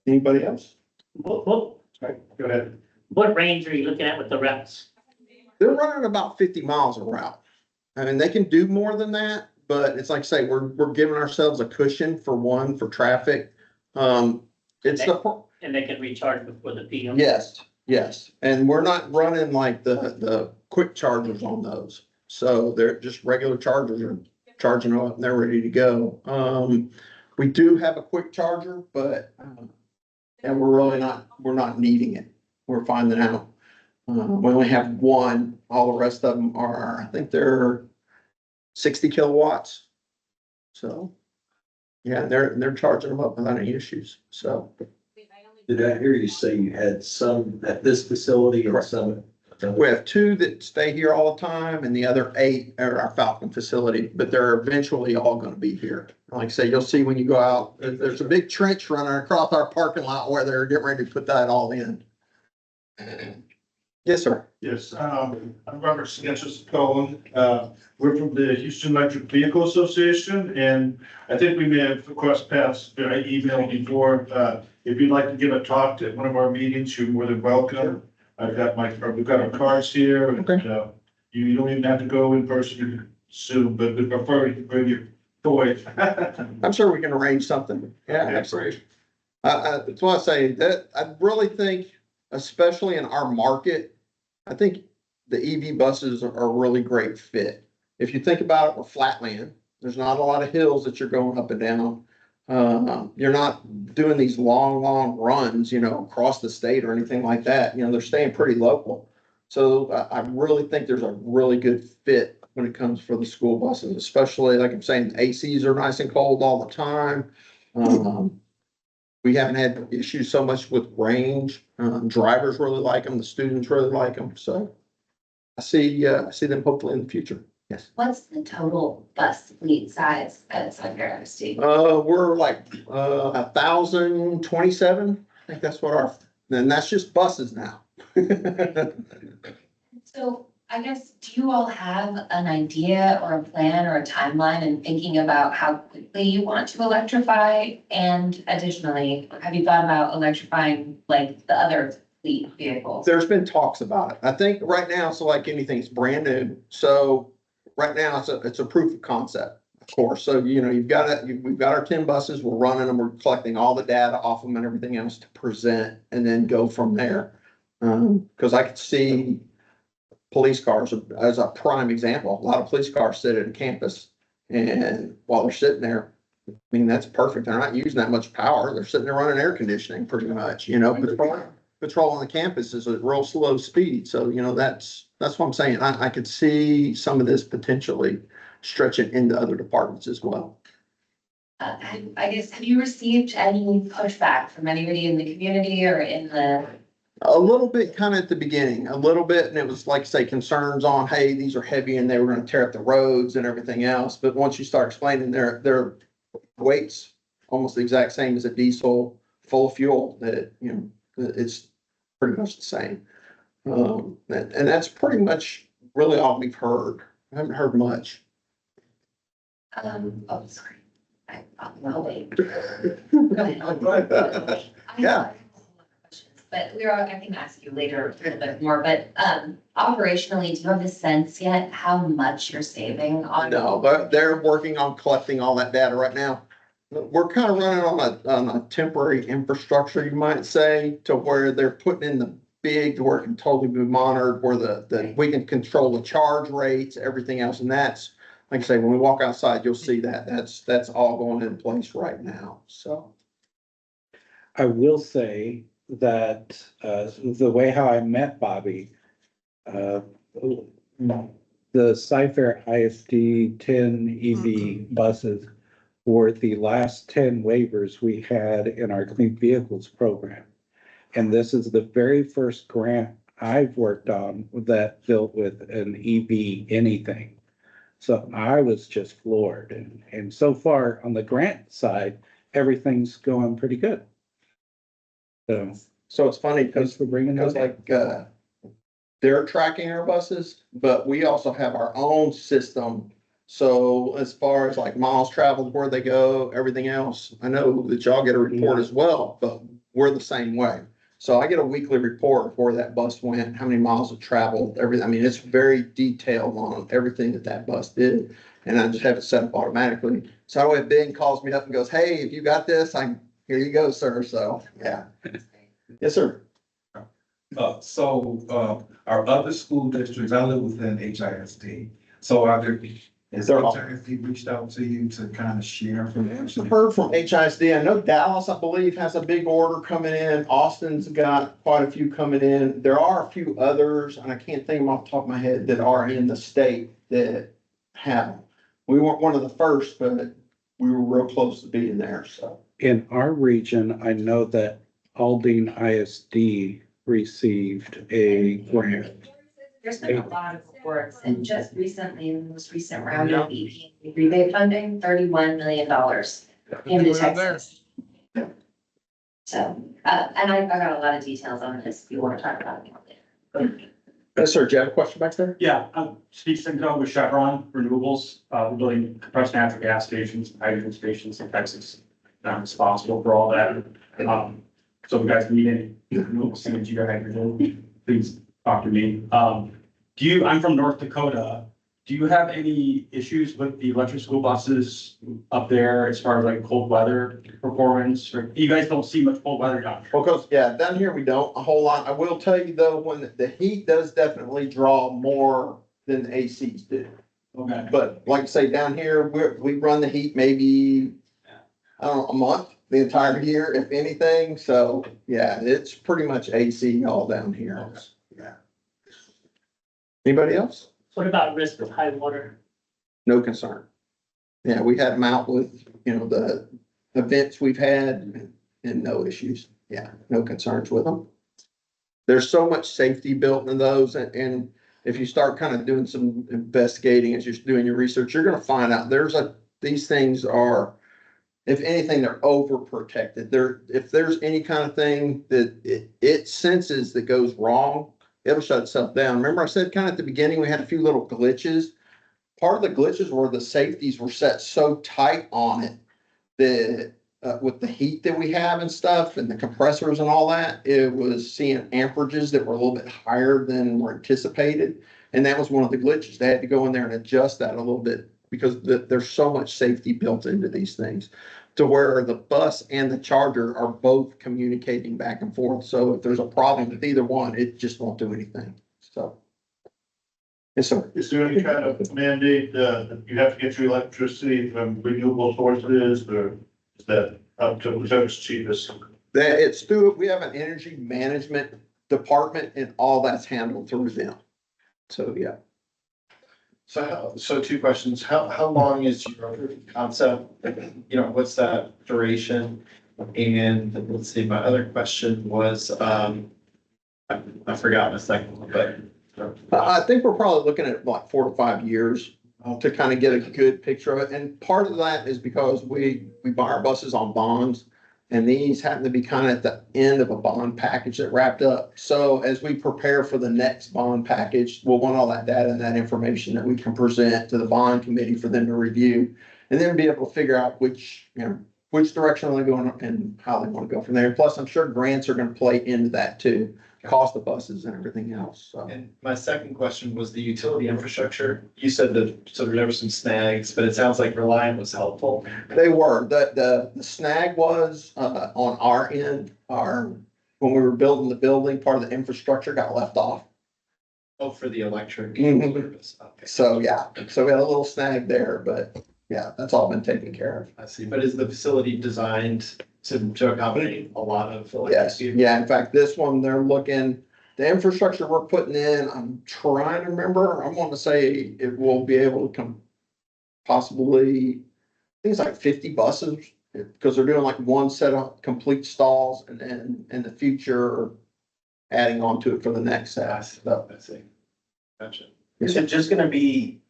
Anybody else? Right, go ahead. What range are you looking at with the reps? They're running about 50 miles a route. I mean, they can do more than that, but it's like I say, we're giving ourselves a cushion for traffic. And they can recharge before the PM? Yes. And we're not running like the quick chargers on those. So they're just regular chargers are charging up and they're ready to go. We do have a quick charger, but, and we're not needing it. We're finding out. We only have one. All the rest of them are, I think they're 60 kilowatts. So, yeah, they're charging them up without any issues. So. Did I hear you say you had some at this facility or some? We have 2 that stay here all the time and the other 8 are our Falcon facility, but they're eventually all going to be here. Like I say, you'll see when you go out, there's a big trench running across our parking lot where they're getting ready to put that all in. Yes, sir. Yes, I'm Robert Sanchez Cohen. We're from the Houston Electric Vehicle Association, and I think we may have crossed paths by email before. If you'd like to give a talk at one of our meetings, you're more than welcome. We've got our cards here, and you don't even have to go in person soon, but we prefer you to bring your toy. I'm sure we can arrange something. Yeah, that's great. That's why I say that I really think, especially in our market, I think the EV buses are a really great fit. If you think about it, we're flatland. There's not a lot of hills that you're going up and down. You're not doing these long runs, across the state or anything like that. They're staying pretty local. So I really think there's a really good fit when it comes for the school buses, especially like I'm saying, the ACs are nice and cold all the time. We haven't had issues so much with range. Drivers really like them. The students really like them. So I see them hopefully in the future. Yes. What's the total bus fleet size at Sunbury State? We're like 1,027. I think that's what and that's just buses now. So I guess, do you all have an idea or a plan or a timeline in thinking about how quickly you want to electrify? And additionally, have you thought about electrifying like the other fleet vehicles? There's been talks about it. I think right now, so like anything, it's brand new. So right now it's a proof of concept, of course. So, we've got our 10 buses, we're running them, we're collecting all the data off them and everything else to present and then go from there. Because I could see police cars as a prime example. A lot of police cars sit at a campus and while they're sitting there, I mean, that's perfect. They're not using that much power. They're sitting there running air conditioning pretty much, patrol on the campus is a real slow speed. So, that's what I'm saying. I could see some of this potentially stretching into other departments as well. I guess, have you received any pushback from anybody in the community or in the? A little bit kind of at the beginning, a little bit, and it was like, say, concerns on, hey, these are heavy and they were gonna tear up the roads and everything else. But once you start explaining their weight's almost the exact same as a diesel full of fuel, that, it's pretty much the same. And that's pretty much really all we've heard. I haven't heard much. Oh, sorry. I'll wait. Go ahead. Yeah. But I can ask you later a little bit more, but operationally, do you have a sense yet how much you're saving on? No, but they're working on collecting all that data right now. We're kind of running on a temporary infrastructure, you might say, to where they're putting in the big, where it can totally be monitored, where we can control the charge rates, everything else. And that's, like I say, when we walk outside, you'll see that. That's all going in place right now, so. I will say that the way how I met Bobby, the Cypher ISD 10 EV buses were the last 10 waivers we had in our Clean Vehicles program. And this is the very first grant I've worked on that dealt with an EV anything. So I was just floored. And so far on the grant side, everything's going pretty good. So it's funny Thanks because for bringing that up. they're tracking our buses, but we also have our own system. So as far as like miles traveled, where they go, everything else, I know that y'all get a report as well, but we're the same way. So I get a weekly report of where that bus went, how many miles it traveled, everything. I mean, it's very detailed on everything that bus did. And I just have it set up automatically. So that way if Ben calls me up and goes, hey, if you got this, here you go, sir. So, yeah. Yes, sir. Our other school districts, I live within HISD. So has HISD reached out to you to kind of share information? I've heard from HISD. I know Dallas, I believe, has a big order coming in. Austin's got quite a few coming in. There are a few others, and I can't think of them off the top of my head, that are in the state that have them. We weren't one of the first, but we were real close to being there, so. In our region, I know that Aldine ISD received a grant. There's been a lot of reports, and just recently, in the most recent round of EPA rebate funding, $31 million into Texas. So, and I got a lot of details on this, if you want to talk about it later. Yes, sir. Do you have a question back there? Yeah, I'm Steve Simcoe with Chevron Renewables. We're building compressed natural gas stations, hydrogen stations in Texas. I'm responsible for all that. So if you guys need any renewable synergy or hydrogen, please talk to me. I'm from North Dakota. Do you have any issues with the electric school buses up there as far as like cold weather performance? Or you guys don't see much cold weather down here? Because, yeah, down here we don't a whole lot. I will tell you though, when the heat does definitely draw more than the ACs do. Okay. But like I say, down here, we run the heat maybe, I don't know, a month, the entire year, if anything. So, yeah, it's pretty much AC all down here. Yeah. Anybody else? What about risk of high water? No concern. Yeah, we had them out with, the events we've had and no issues. Yeah, no concerns with them. There's so much safety built in those, and if you start kind of doing some investigating as you're doing your research, you're gonna find out these things are, if anything, they're overprotected. If there's any kind of thing that it senses that goes wrong, it'll shut itself down. Remember I said kind of at the beginning, we had a few little glitches. Part of the glitches were the safeties were set so tight on it that with the heat that we have and stuff and the compressors and all that, it was seeing amperages that were a little bit higher than were anticipated. And that was one of the glitches. They had to go in there and adjust that a little bit because there's so much safety built into these things to where the bus and the charger are both communicating back and forth. So if there's a problem with either one, it just won't do anything. So. Yes, sir. Is there any kind of mandate, that you have to get your electricity from renewable sources, or is that up to whoever's cheapest? That it's through, we have an energy management department and all that's handled through them. So, yeah. So two questions. How long is your proof of concept? You know, what's that duration? And let's see, my other question was, I forgot my second one, but. I think we're probably looking at like 4 to 5 years to kind of get a good picture of it. And part of that is because we buy our buses on bonds. And these happen to be kind of at the end of a bond package that wrapped up. So as we prepare for the next bond package, we'll want all that data and that information that we can present to the bond committee for them to review. And then be able to figure out which direction they're going and how they want to go from there. Plus, I'm sure grants are going to play into that too, cost of buses and everything else. So. And my second question was the utility infrastructure. You said that, so there were some snags, but it sounds like Reliant was helpful. They were. The snag was on our end, when we were building the building, part of the infrastructure got left off. Oh, for the electric Mhm. service. Okay. So, yeah, so we had a little snag there, but yeah, that's all been taken care of. I see. But is the facility designed to accommodate a lot of electric Yes, vehicles? yeah, in fact, this one, they're looking, the infrastructure we're putting in, I'm trying to remember, I want to say it will be able to come possibly, I think it's like 50 buses, because they're doing like one set of complete stalls and then in the future, adding on to it for the next set. So, I see. Gotcha. Is it just gonna be,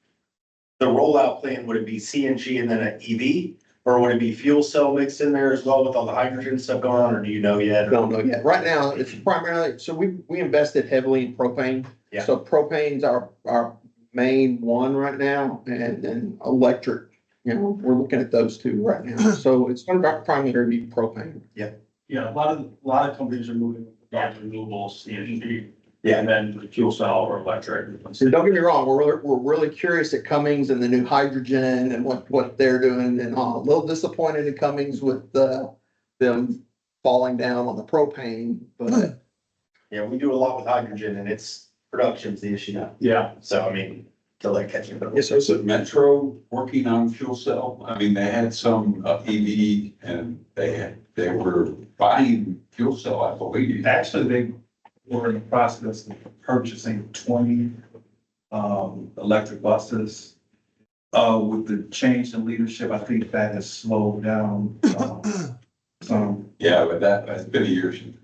the rollout plan, would it be CNG and then an EV? Or would it be fuel cell mixed in there as well with all the hydrogen stuff going on, or do you know yet? don't know yet. Right now, it's primarily, so we invested heavily in propane. Yeah. So propane's our main one right now, and then electric, we're looking at those two right now. So it's gonna primarily be propane. Yeah, a lot of companies are moving on renewables, CNG. Yeah. And then fuel cell or electric. So don't get me wrong, we're really curious at Cummings and the new hydrogen and what they're doing, and a little disappointed at Cummings with them falling down on the propane, but Yeah, we do a lot with hydrogen and it's production's the issue now. Yeah. So I mean, till that catches up. yes, sir. Is it Metro working on fuel cell? I mean, they had some EV and they were buying fuel cell, I believe. Actually, they were in the process of purchasing 20 electric buses. With the change in leadership, I think that has slowed down. Yeah, but that's been a year since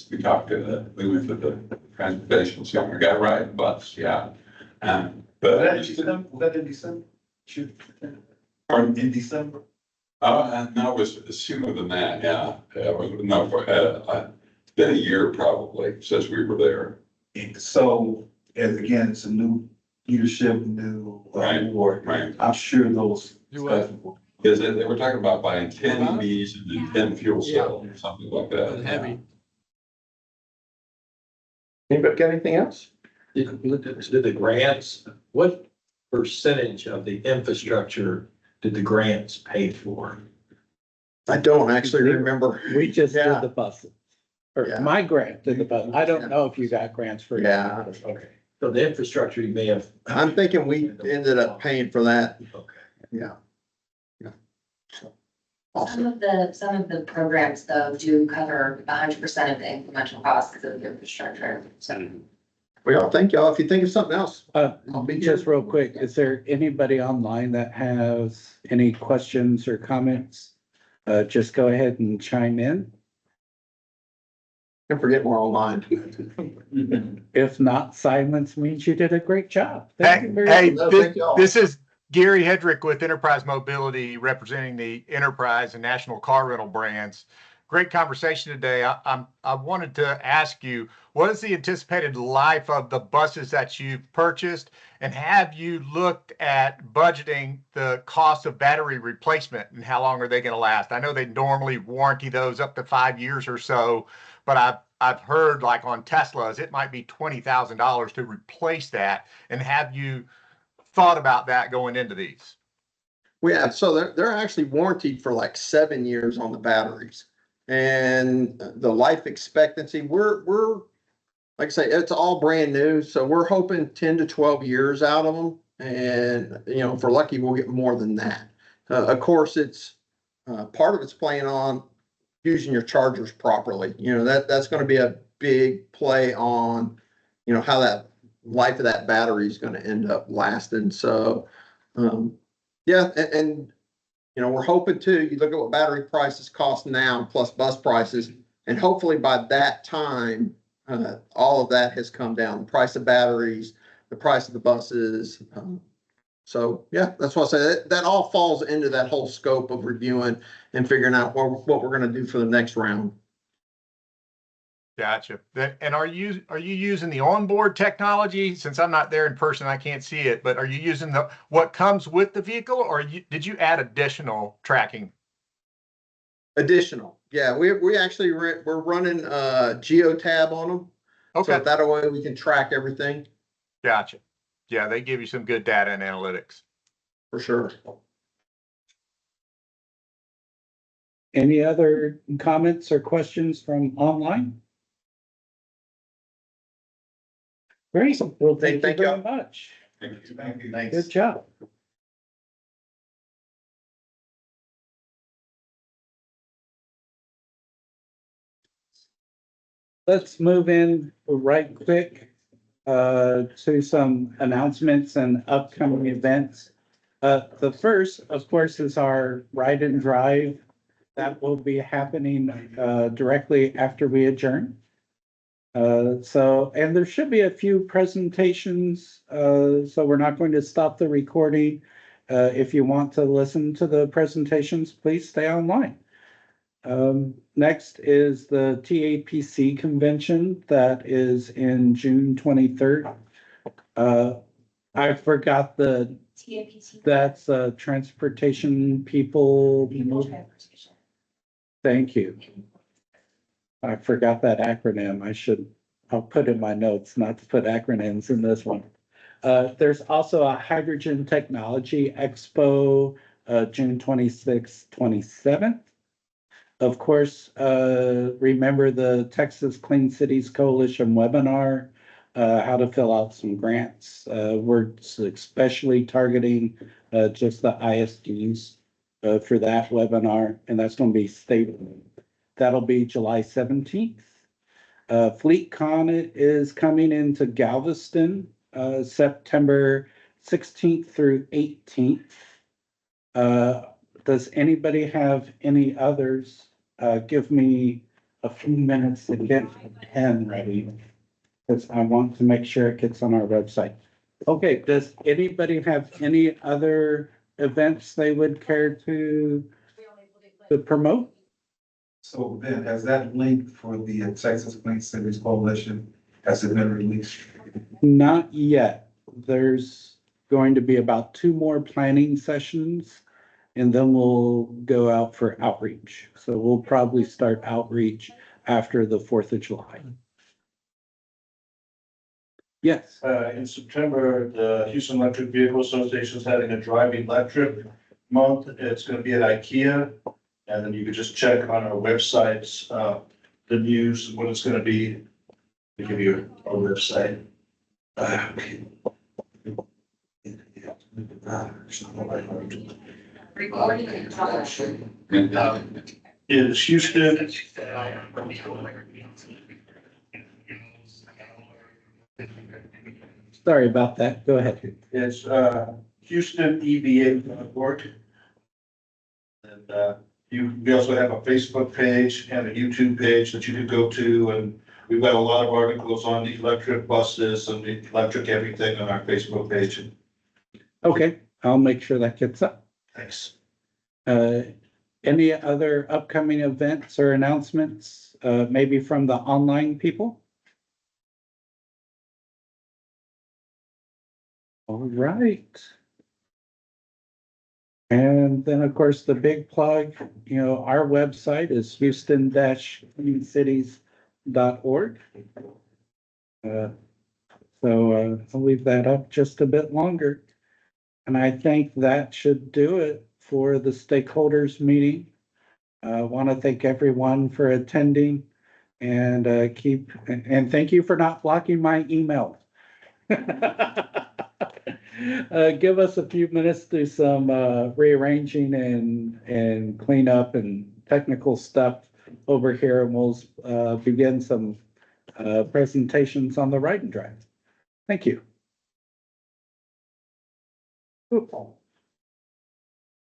we talked to we went to the transportation center, got riding bus, yeah. Was But that in December? Pardon? In December? No, it was sooner than that, yeah. It's been a year probably since we were there. So, as again, it's a new leadership, new board. Right. I'm sure those. Is it, they were talking about buying 10 EVs and then 10 fuel cells or something like that. Heavy. Anybody got anything else? Did the grants, what percentage of the infrastructure did the grants pay for? I don't actually remember. We just Yeah. did the buses. Or Yeah. my grant did the bus. I don't know if you got grants for. Yeah. Okay, so the infrastructure you may have. I'm thinking we ended up paying for that. Okay. Yeah. Yeah. So, Some awesome. of the programs though do cover 100% of the incremental costs of the infrastructure, so. Well, thank y'all. If you think of something else, I'll be Just here. real quick, is there anybody online that has any questions or comments? Just go ahead and chime in. Don't forget we're online. If not, silence means you did a great job. Thank you very Hey, much. No, thank y'all. this is Gary Hedrick with Enterprise Mobility, representing the Enterprise and National Car Rental brands. Great conversation today. I wanted to ask you, what is the anticipated life of the buses that you've purchased? And have you looked at budgeting the cost of battery replacement and how long are they going to last? I know they normally warranty those up to 5 years or so, but I've heard like on Teslas, it might be $20,000 to replace that. And have you thought about that going into these? Yeah, so they're actually warranted for like 7 years on the batteries. And the life expectancy, we're like I say, it's all brand new, so we're hoping 10 to 12 years out of them. And, you know, if we're lucky, we'll get more than that. Of course, it's, part of it's playing on using your chargers properly. You know, that's gonna be a big play on, you know, how that life of that battery is gonna end up lasting. So, yeah, and, you know, we're hoping too, you look at what battery prices cost now plus bus prices, and hopefully by that time, all of that has come down. The price of batteries, the price of the buses. So yeah, that's what I say. That all falls into that whole scope of reviewing and figuring out what we're going to do for the next round. Gotcha. And are you using the onboard technology? Since I'm not there in person, I can't see it, but are you using what comes with the vehicle, or did you add additional tracking? Additional. Yeah, we actually we're running geotab on them. Okay. So that way we can track everything. Gotcha. Yeah, they give you some good data and analytics. For sure. Any other comments or questions from online? Great. Well, thank you very much. Thank you. Thanks. Good job. Let's move in right quick to some announcements and upcoming events. The first, of course, is our ride and drive. That will be happening directly after we adjourn. And there should be a few presentations, so we're not going to stop the recording. If you want to listen to the presentations, please stay online. Next is the TAPC convention that is in June 23rd. I forgot that's transportation people. Thank you. I forgot that acronym. I'll put in my notes not to put acronyms in this one. There's also a hydrogen technology expo, June 26th, 27th. Of course, remember the Texas Clean Cities Coalition webinar, how to fill out some grants. We're especially targeting just the ISDs for that webinar, and that's going to be stable. That'll be July 17th. FleetCon is coming into Galveston, September 16th through 18th. Does anybody have any others? Give me a few minutes to get a pen ready, because I want to make sure it gets on our website. Okay, does anybody have any other events they would care to promote? So then, has that link for the Texas Clean Cities Coalition, has it been released? Not yet. There's going to be about 2 more planning sessions, and then we'll go out for outreach. So we'll probably start outreach after the 4th of July. Yes. In September, the Houston Electric Vehicle Association is having a Drive Electric month. It's gonna be at IKEA. And then you can just check on our websites, the news, what it's gonna be. To give you our website. Is Houston. Sorry about that. Go ahead. It's HoustonEVA.org. And we also have a Facebook page and a YouTube page that you can go to, and we've got a lot of articles on the electric buses and the electric everything on our Facebook page. Okay, I'll make sure that gets up. Thanks. Any other upcoming events or announcements, maybe from the online people? All right. And then, of course, the big plug, our website is Houston-cleancities.org. So I'll leave that up just a bit longer. And I think that should do it for the stakeholders meeting. I want to thank everyone for attending. And and thank you for not blocking my email. Give us a few minutes to do some rearranging and cleanup and technical stuff over here, and we'll begin some presentations on the ride and drive. Thank you. Here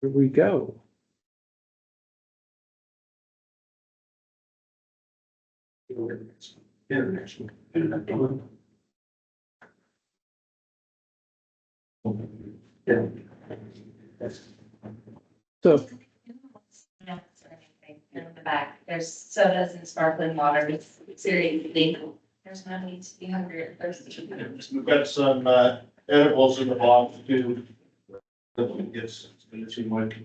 we go. So, Snacks or anything in the back. There's sodas and sparkling waters. Seriously, there's no need to be hungry or thirsty. We've got some edibles in the box too. Yes, it's gonna seem like.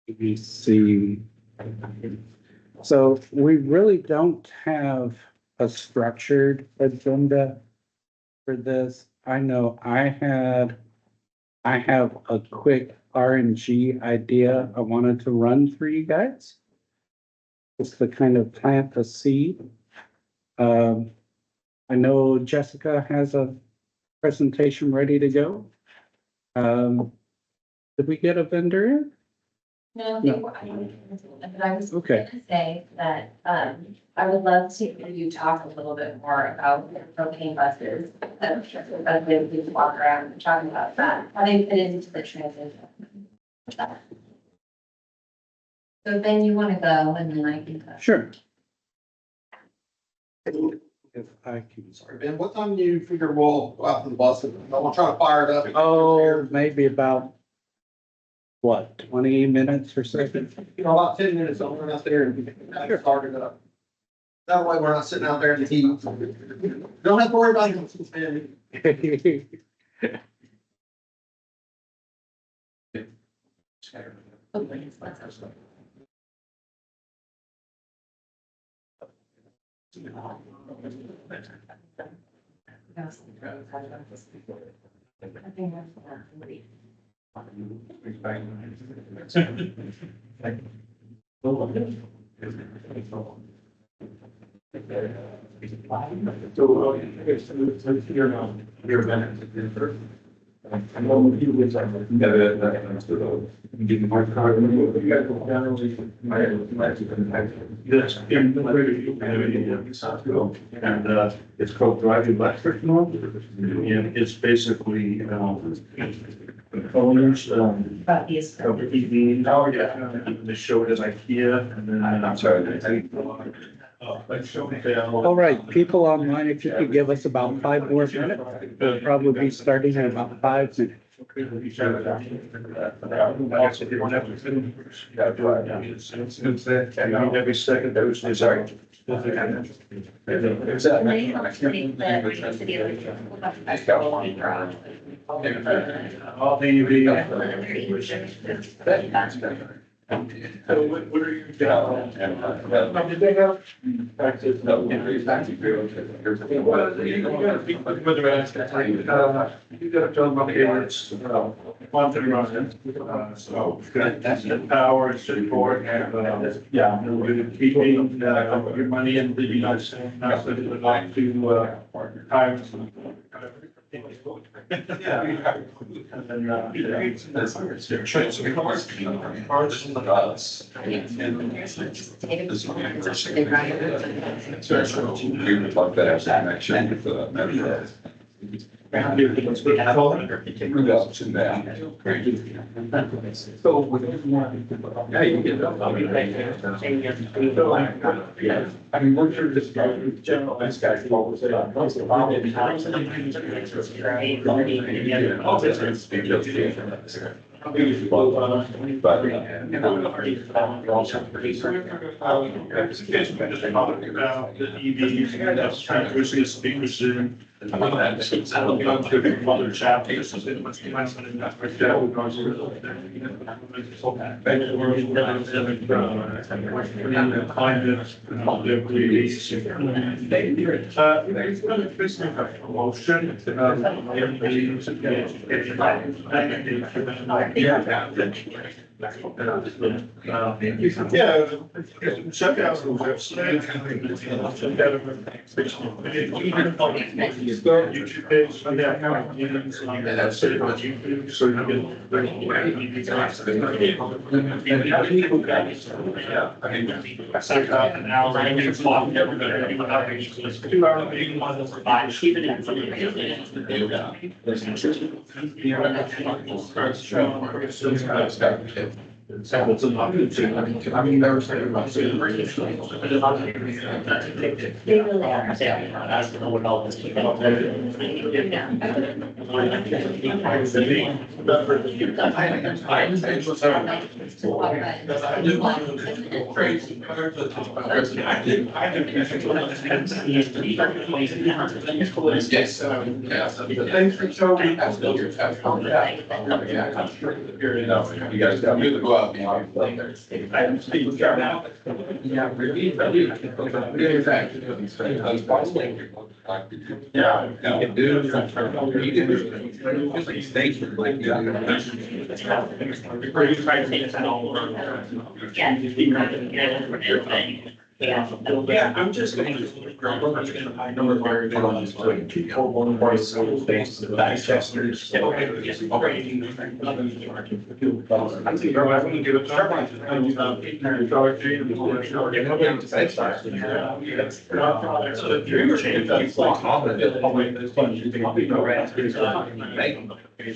let me see. So we really don't have a structured agenda for this. I know I have a quick RNG idea I wanted to run for you guys. Just to kind of plant a seed. I know Jessica has a presentation ready to go. Did we get a vendor in? No, but I was Okay. gonna say that, I would love to hear you talk a little bit more about your propane buses. That we can walk around and talk about that, how they fit into the transition. So then you wanna go and then I can. Sure. If I can. Sorry, Ben, what time do you figure we'll go out to the bus? I'm gonna try to fire it up. Oh, maybe about, what, 20 minutes or so? You know, about 10 minutes, I'll run out there and start it up. That way we're not sitting out there in the heat. Don't have to worry about it. And it's called Driving Electric Norm. And it's basically owners About these. of EV. Oh, yeah. They show it at IKEA and then. I'm sorry. All right, people online, if you could give us about 5 more minutes, we'll probably be starting in about 5 minutes. Every second, those is our. All the So what are your? Did they have? You gotta tell them, okay, it's, monthly running, so, power and support, and, yeah, we're keeping, your money in the United States, not so that not to, retirement. Yeah. And then, Yeah, you get them. I mean, we're sure this guy, general, this guy's always about most of the EVs, and that's transmission speakers soon. Other chapters. Yeah, check out the website. Check out our YouTube page. We have our meetings on YouTube, so I set about an hour, and it's long, everybody, 2 hour meeting, one of the keep it I mean, they were saying about. They really are. I don't know what all this. Yes, thanks for showing. You guys got me to go out. Yeah. You can do. Yeah, I'm just going to. I know we're going to people one more school space, the digesters. I think I'm going to give it a try.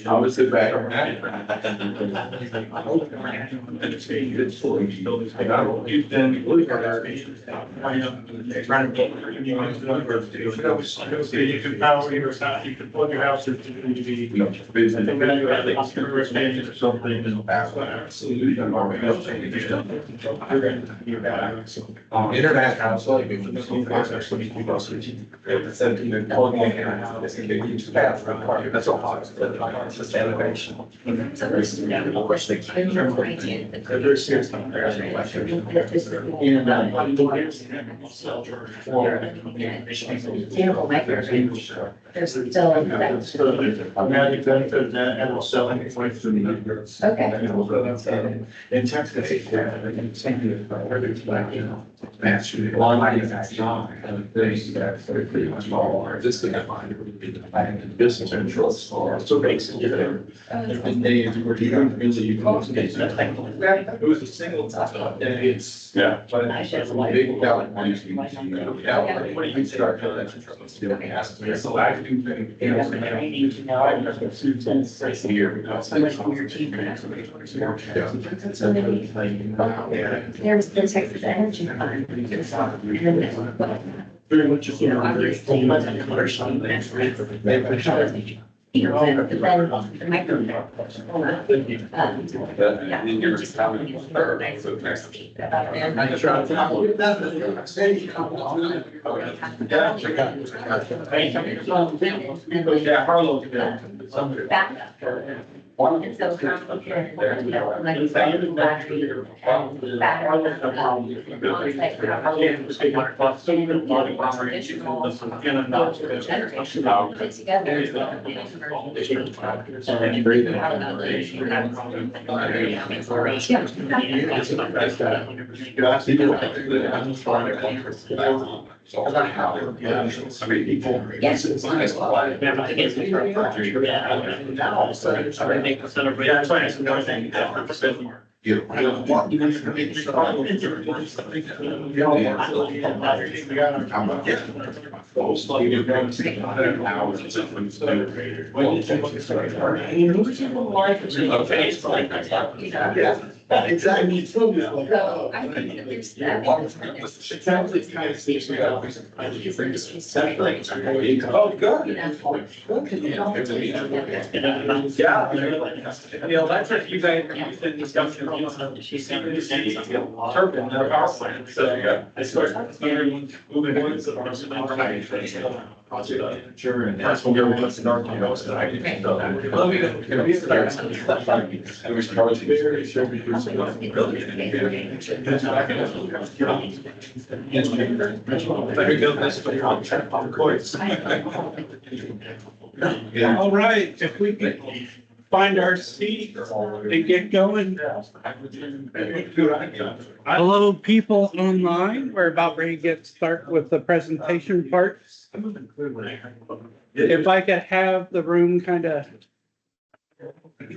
I was the back. You've been trying to get. You can power your house, you can plug your house or TV. I think that's or something. That's all hot. It's just elevation. Terrible microwaves. There's still. Okay. In Texas. This thing, business interests. So basically, there've been days where you don't really. It was a single. It's. Yeah. But big California. You start to that. So I do think. There's the Texas Energy Fund. Very much. Obviously, it wasn't commercial. But then the micro. Yeah. Yeah, Harlow. Backup. And so complicated, like battery and Yes. Exactly. So I think that there's that. It sounds like kind of station. Oh, good. Yeah. That's if you guys are in discussion. She's turbine, their power plant, so I swear, everyone's moving on to the Sure, and that's when we were listening to our house that I didn't know that. It was probably very sure we were All right, if we can. find our seat and get going. Hello, people online. We're about ready to get started with the presentation part. If I could have the room kind of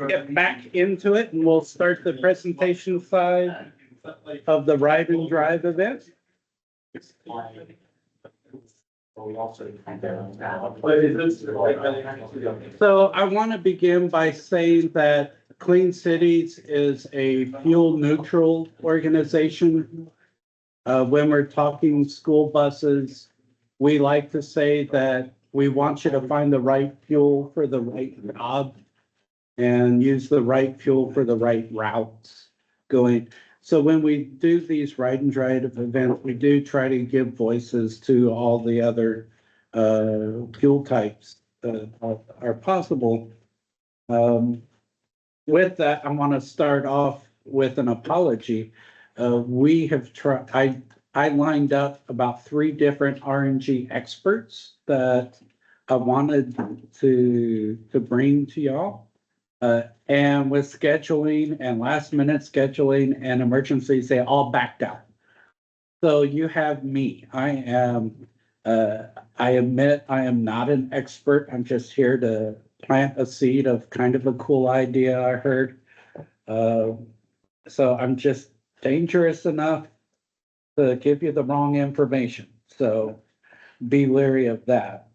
get back into it, and we'll start the presentation side of the Ride and Drive event. So I want to begin by saying that Clean Cities is a fuel neutral organization. When we're talking school buses, we like to say that we want you to find the right fuel for the right job and use the right fuel for the right routes going. So when we do these Ride and Drive events, we do try to give voices to all the other fuel types that are possible. With that, I want to start off with an apology. We have tried, I lined up about 3 different RNG experts that I wanted to bring to y'all. And with scheduling and last minute scheduling and emergencies, they all backed out. So you have me. I admit I am not an expert. I'm just here to plant a seed of kind of a cool idea I heard. So I'm just dangerous enough to give you the wrong information. So be wary of that.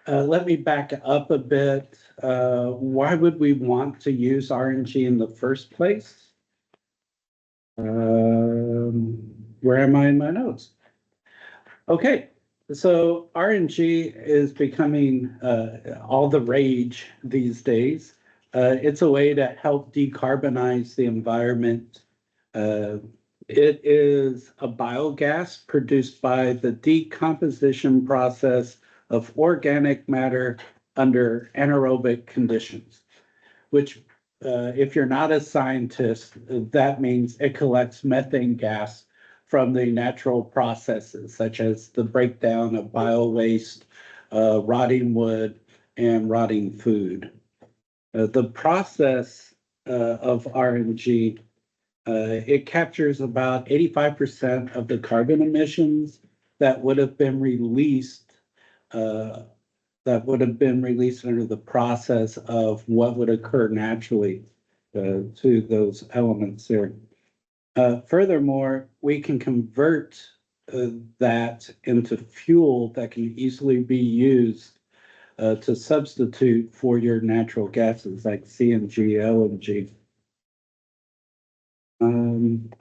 Let me back up a bit. Why would we want to use RNG in the first place? Where am I in my notes? Okay, so RNG is becoming all the rage these days. It's a way to help decarbonize the environment. It is a biogas produced by the decomposition process of organic matter under anaerobic conditions, which if you're not a scientist, that means it collects methane gas from the natural processes, such as the breakdown of bio waste, rotting wood, and rotting food. The process of RNG, it captures about 85% of the carbon emissions that would have been released under the process of what would occur naturally to those elements there. Furthermore, we can convert that into fuel that can easily be used to substitute for your natural gases like CNG, LNG.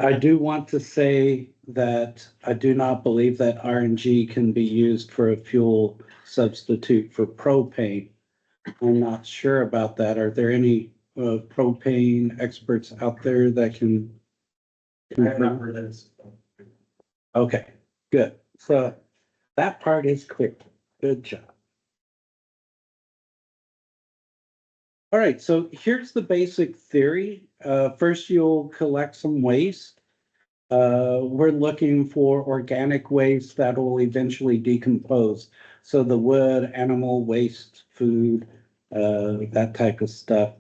I do want to say that I do not believe that RNG can be used for a fuel substitute for propane. I'm not sure about that. Are there any propane experts out there that can? Okay, good. So that part is clear. Good job. All right, so here's the basic theory. First, you'll collect some waste. We're looking for organic waste that will eventually decompose. So the wood, animal waste, food, that type of stuff.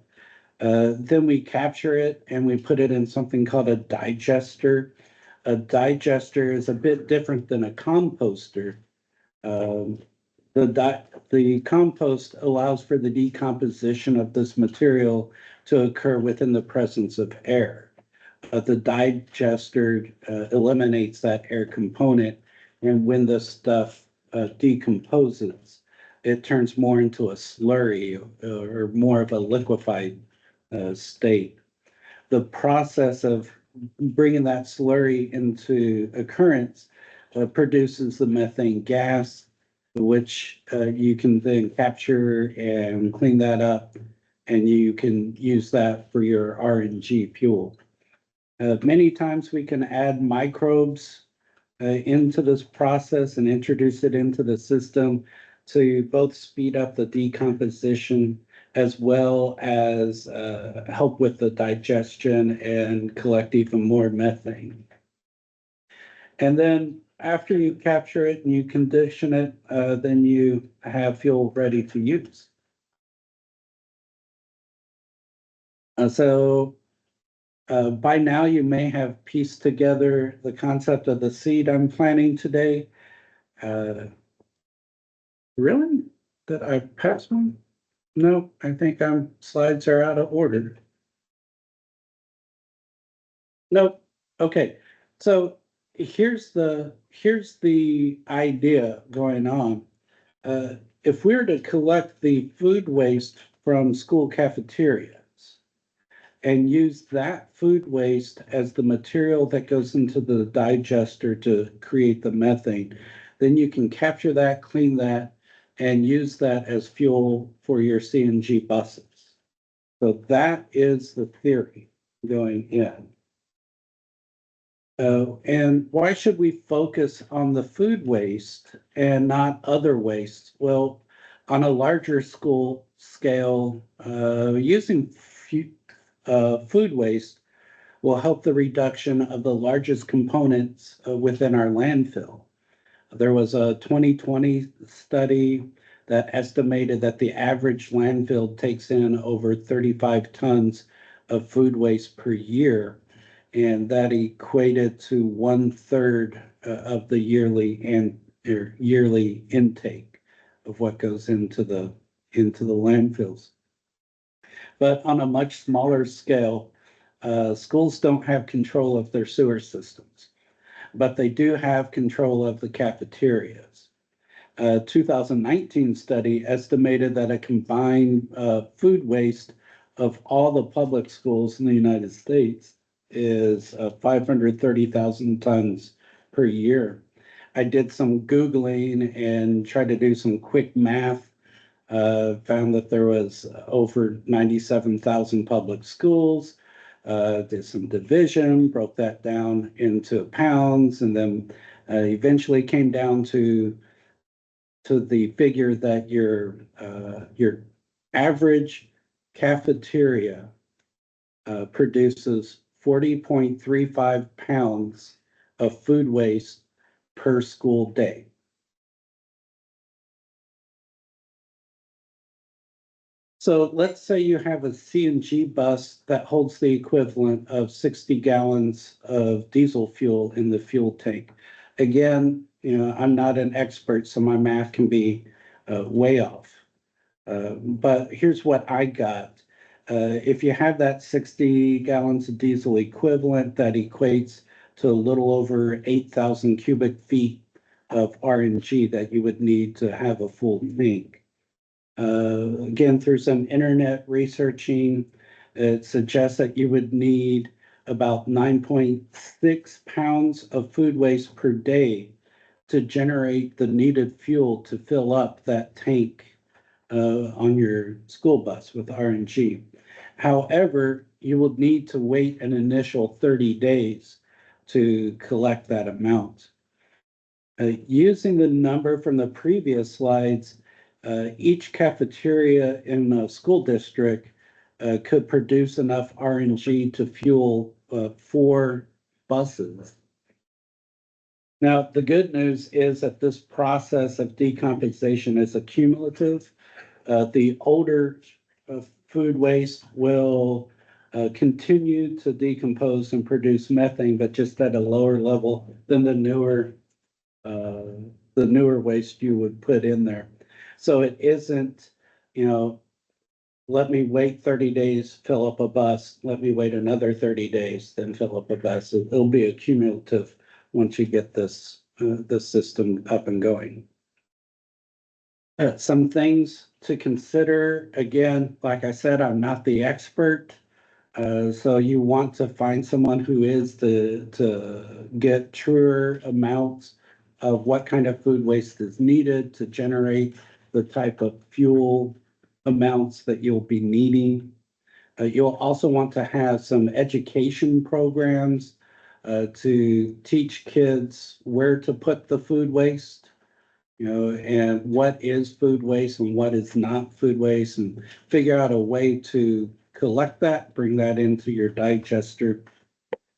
Then we capture it and we put it in something called a digester. A digester is a bit different than a composter. The compost allows for the decomposition of this material to occur within the presence of air. The digester eliminates that air component, and when the stuff decomposes, it turns more into a slurry or more of a liquefied state. The process of bringing that slurry into occurrence produces the methane gas, which you can then capture and clean that up, and you can use that for your RNG fuel. Many times we can add microbes into this process and introduce it into the system to both speed up the decomposition as well as help with the digestion and collect even more methane. And then after you capture it and you condition it, then you have fuel ready to use. By now you may have pieced together the concept of the seed I'm planning today. Really? Did I pass one? No, I think slides are out of order. Nope. Okay. So here's the idea going on. If we were to collect the food waste from school cafeterias and use that food waste as the material that goes into the digester to create the methane, then you can capture that, clean that, and use that as fuel for your CNG buses. So that is the theory going in. And why should we focus on the food waste and not other waste? Well, on a larger scale, using food waste will help the reduction of the largest components within our landfill. There was a 2020 study that estimated that the average landfill takes in over 35 tons of food waste per year. And that equated to 1/3 of the yearly intake of what goes into the landfills. But on a much smaller scale, schools don't have control of their sewer systems, but they do have control of the cafeterias. A 2019 study estimated that a combined food waste of all the public schools in the United States is 530,000 tons per year. I did some Googling and tried to do some quick math. Found that there was over 97,000 public schools. Did some division, broke that down into pounds, and then eventually came down to the figure that your average cafeteria produces 40.35 pounds of food waste per school day. So let's say you have a CNG bus that holds the equivalent of 60 gallons of diesel fuel in the fuel tank. Again, I'm not an expert, so my math can be way off. But here's what I got. If you have that 60 gallons of diesel equivalent, that equates to a little over 8,000 cubic feet of RNG that you would need to have a full tank. Again, through some internet researching, it suggests that you would need about 9.6 pounds of food waste per day to generate the needed fuel to fill up that tank on your school bus with RNG. However, you will need to wait an initial 30 days to collect that amount. Using the number from the previous slides, each cafeteria in a school district could produce enough RNG to fuel 4 buses. Now, the good news is that this process of decomposition is accumulative. The older food waste will continue to decompose and produce methane, but just at a lower level than the newer waste you would put in there. So it isn't, let me wait 30 days, fill up a bus, let me wait another 30 days, then fill up a bus. It'll be accumulative once you get this system up and going. Some things to consider. Again, like I said, I'm not the expert. So you want to find someone who is to get truer amounts of what kind of food waste is needed to generate the type of fuel amounts that you'll be needing. You'll also want to have some education programs to teach kids where to put the food waste. And what is food waste and what is not food waste, and figure out a way to collect that, bring that into your digester.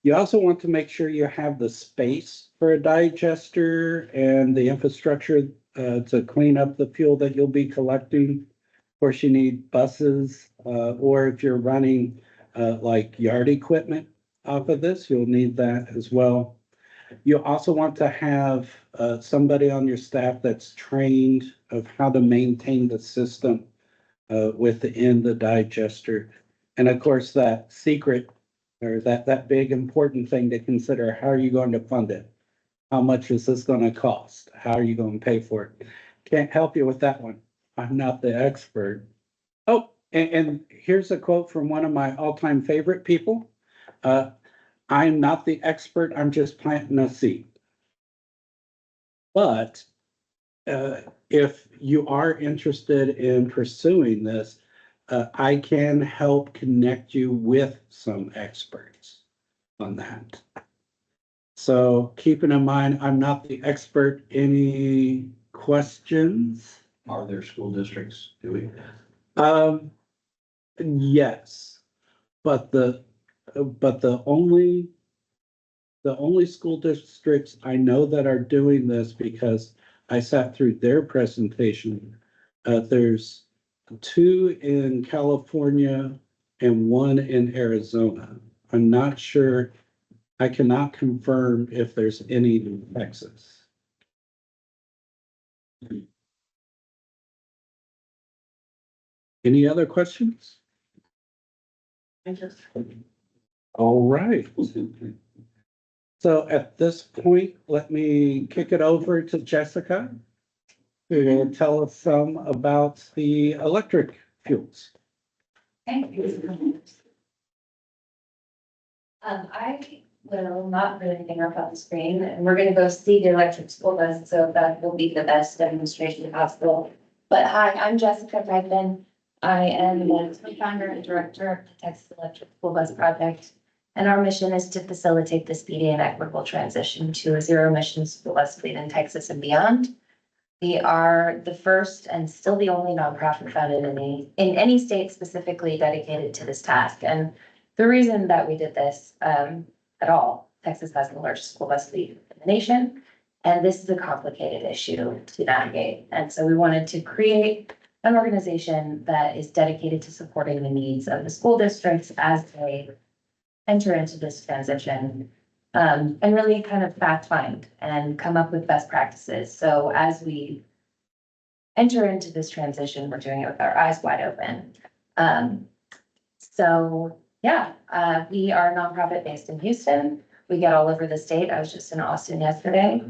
You also want to make sure you have the space for a digester and the infrastructure to clean up the fuel that you'll be collecting. Of course, you need buses, or if you're running like yard equipment off of this. You'll need that as well. You also want to have somebody on your staff that's trained of how to maintain the system within the digester. And of course, that secret or that big important thing to consider, how are you going to fund it? How much is this going to cost? How are you going to pay for it? Can't help you with that one. I'm not the expert. Oh, and here's a quote from one of my all-time favorite people. I'm not the expert, I'm just planting a seed. But if you are interested in pursuing this, I can help connect you with some experts on that. So keeping in mind, I'm not the expert. Any questions? Are there school districts doing that? Yes, but the only school districts I know that are doing this, because I sat through their presentation. There's 2 in California and 1 in Arizona. I'm not sure. I cannot confirm if there's any in Texas. Any other questions? All right. So at this point, let me kick it over to Jessica, who will tell us some about the electric fuels. Thank you. I will not put anything up on the screen, and we're gonna go see the electric school bus, so that will be the best demonstration possible. But hi, I'm Jessica Franklin. I am the co-founder and director of the Texas Electric School Bus Project. And our mission is to facilitate the speedy and equitable transition to a zero-emission school bus fleet in Texas and beyond. We are the first and still the only nonprofit founded in any state specifically dedicated to this task. And the reason that we did this at all, Texas has the largest school bus fleet in the nation, and this is a complicated issue to navigate. And so we wanted to create an organization that is dedicated to supporting the needs of the school districts as they enter into this transition, and really kind of fact find and come up with best practices. So as we enter into this transition, we're doing it with our eyes wide open. We are a nonprofit based in Houston. We get all over the state. I was just in Austin yesterday.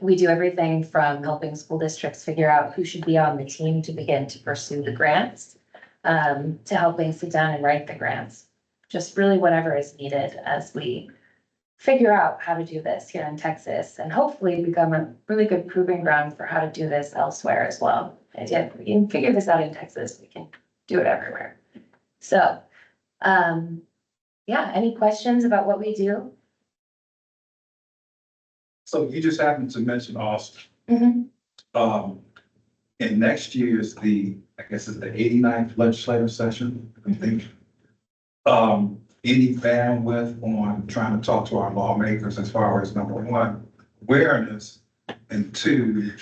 We do everything from helping school districts figure out who should be on the team to begin to pursue the grants, to helping sit down and write the grants. Just really whatever is needed as we figure out how to do this here in Texas, and hopefully become a really good proving ground for how to do this elsewhere as well. And if we can figure this out in Texas, we can do it everywhere. So, any questions about what we do? So you just happened to mention Austin. Mm-hmm. And next year is I guess it's the 89th legislative session, I think. Any bandwidth on trying to talk to our lawmakers as far as number 1, awareness, and 2,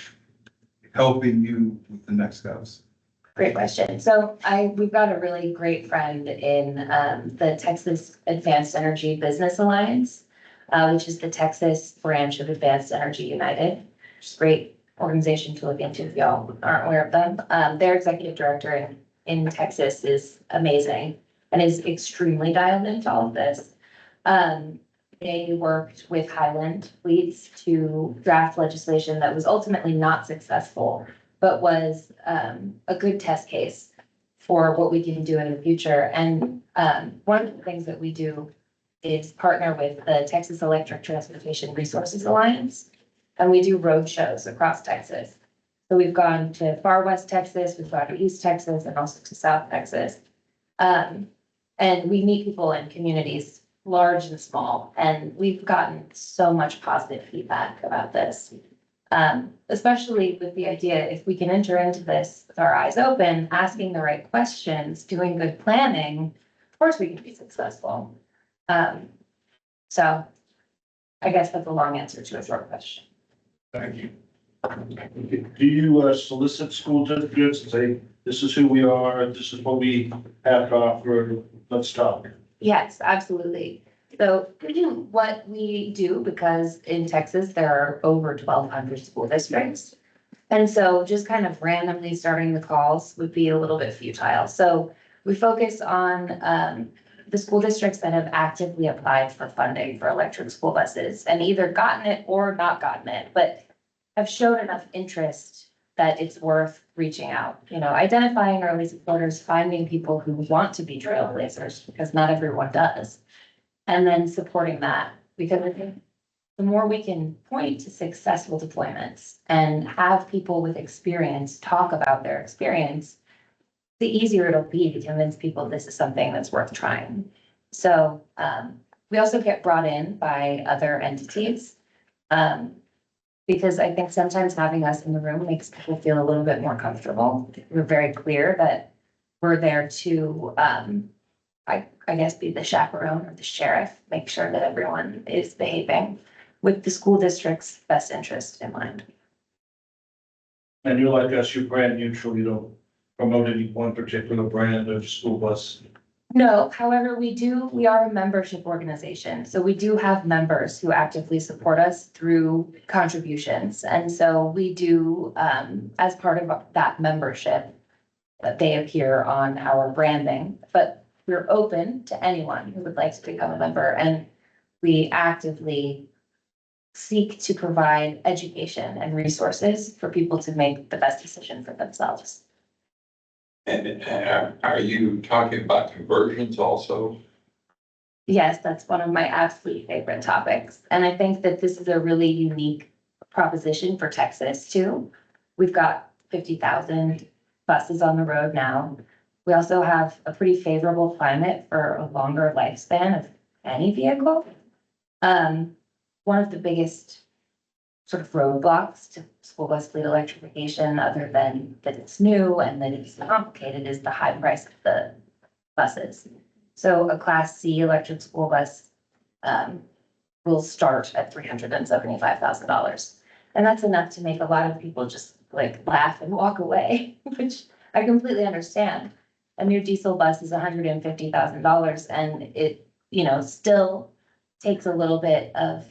helping you with the next steps? Great question. So we've got a really great friend in the Texas Advanced Energy Business Alliance, which is the Texas branch of Advanced Energy United, which is a great organization to look into if y'all aren't aware of them. Their executive director in Texas is amazing and is extremely dialed into all of this. They worked with Highland Fleets to draft legislation that was ultimately not successful, but was a good test case for what we can do in the future. And one of the things that we do is partner with the Texas Electric Transportation Resources Alliance, and we do road shows across Texas. So we've gone to far west Texas, we've gone to East Texas, and also to South Texas. And we meet people in communities, large and small, and we've gotten so much positive feedback about this. Especially with the idea, if we can enter into this with our eyes open, asking the right questions, doing good planning, of course we can be successful. So I guess that's a long answer to a short question. Thank you. Do you solicit school districts? Say, this is who we are, this is what we have to offer, let's talk. Yes, absolutely. So what we do, because in Texas, there are over 1,200 school districts. And so just kind of randomly starting the calls would be a little bit futile. So we focus on the school districts that have actively applied for funding for electric school buses and either gotten it or not gotten it, but have shown enough interest that it's worth reaching out, identifying early supporters, finding people who want to be trailblazers, because not everyone does. And then supporting that, because I think the more we can point to successful deployments and have people with experience talk about their experience, the easier it'll be to convince people this is something that's worth trying. So we also get brought in by other entities. Because I think sometimes having us in the room makes people feel a little bit more comfortable. We're very clear that we're there to, I guess, be the chaperone or the sheriff, make sure that everyone is behaving with the school district's best interest in mind. And you're like us, you're brand neutral, you don't promote any one particular brand of school bus. No, however, we are a membership organization, so we do have members who actively support us through contributions. And so we do, as part of that membership, that they appear on our branding, but we're open to anyone who would like to become a member, and we actively seek to provide education and resources for people to make the best decision for themselves. And are you talking about conversions also? Yes, that's one of my absolute favorite topics. And I think that this is a really unique proposition for Texas too. We've got 50,000 buses on the road now. We also have a pretty favorable climate for a longer lifespan of any vehicle. One of the biggest sort of roadblocks to school bus fleet electrification, other than that it's new and that it's complicated, is the high price of the buses. So a Class C electric school bus will start at $375,000. And that's enough to make a lot of people just like laugh and walk away, which I completely understand. A new diesel bus is $150,000, and it, still takes a little bit of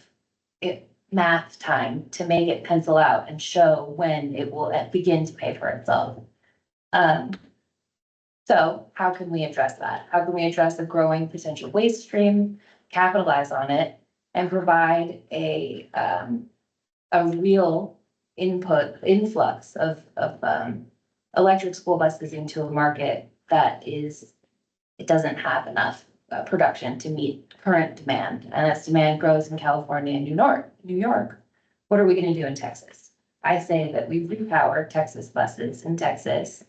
math time to make it pencil out and show when it will begin to pay for itself. So how can we address that? How can we address a growing potential waste stream, capitalize on it, and provide a real influx of electric school buses into a market that it doesn't have enough production to meet current demand. And as demand grows in California and New York, what are we going to do in Texas? I say that we repower Texas buses in Texas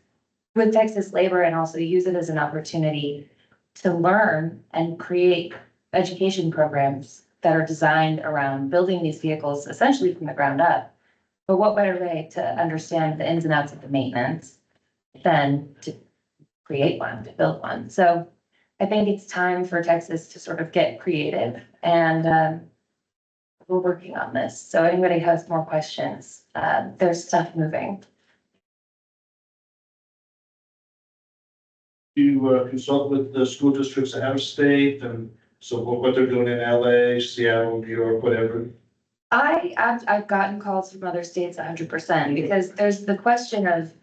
with Texas labor, and also use it as an opportunity to learn and create education programs that are designed around building these vehicles essentially from the ground up. But what better way to understand the ins and outs of the maintenance than to create one, to build one? So I think it's time for Texas to sort of get creative, and we're working on this. So anybody has more questions, there's stuff moving. You consult with the school districts out of state, and so what they're doing in LA, Seattle, New York, whatever. I've gotten calls from other states 100%, because there's the question of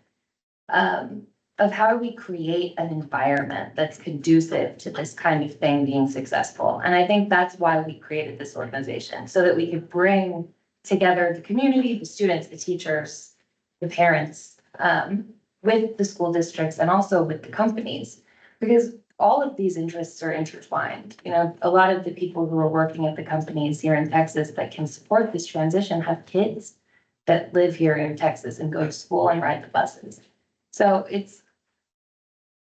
how do we create an environment that's conducive to this kind of thing being successful. And I think that's why we created this organization, so that we could bring together the community, the students, the teachers, the parents, with the school districts and also with the companies, because all of these interests are intertwined. A lot of the people who are working at the companies here in Texas that can support this transition have kids that live here in Texas and go to school and ride the buses. So it's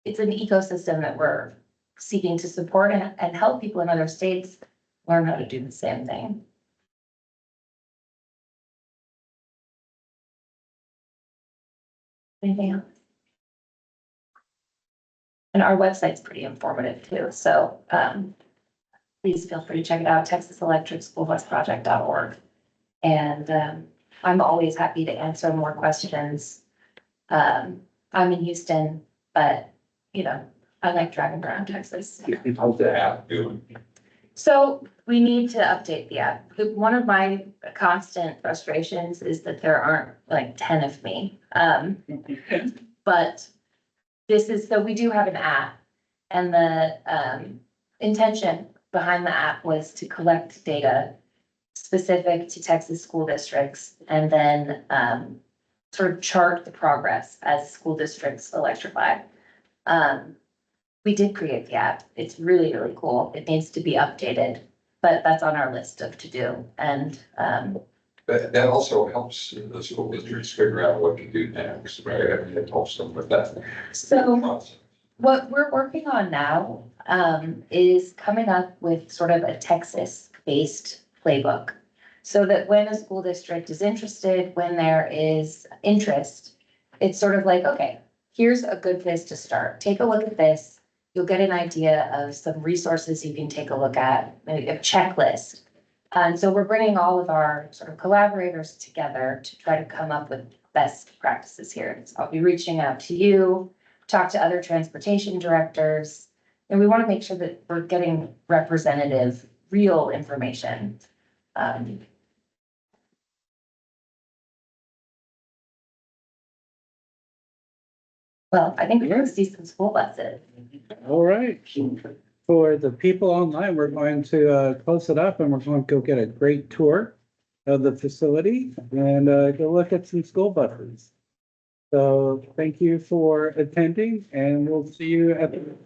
an ecosystem that we're seeking to support and help people in other states learn how to do the same thing. Anything else? And our website's pretty informative too, so please feel free to check it out, texaselectricschoolbusproject.org. And I'm always happy to answer more questions I'm in Houston, but, you know, I like driving around Texas. How's the app doing? So we need to update the app. One of my constant frustrations is that there aren't like 10 of me. But so we do have an app, and the intention behind the app was to collect data specific to Texas school districts and then sort of chart the progress as school districts electrify. We did create the app. It's really, really cool. It needs to be updated, but that's on our list of to do. And That also helps the school districts figure out what to do next, right? I mean, it helps them with that. so what we're working on now is coming up with sort of a Texas-based playbook. So that when a school district is interested, when there is interest, it's sort of like, okay, here's a good place to start. Take a look at this. You'll get an idea of some resources you can take a look at, maybe a checklist. And so we're bringing all of our sort of collaborators together to try to come up with best practices here. So I'll be reaching out to you, talk to other transportation directors, and we want to make sure that we're getting representative, real information. Well, I think we're going to see some school buses. All right. For the people online, we're going to close it up and we're going to go get a great tour of the facility and go look at some school buses. So thank you for attending and we'll see you at the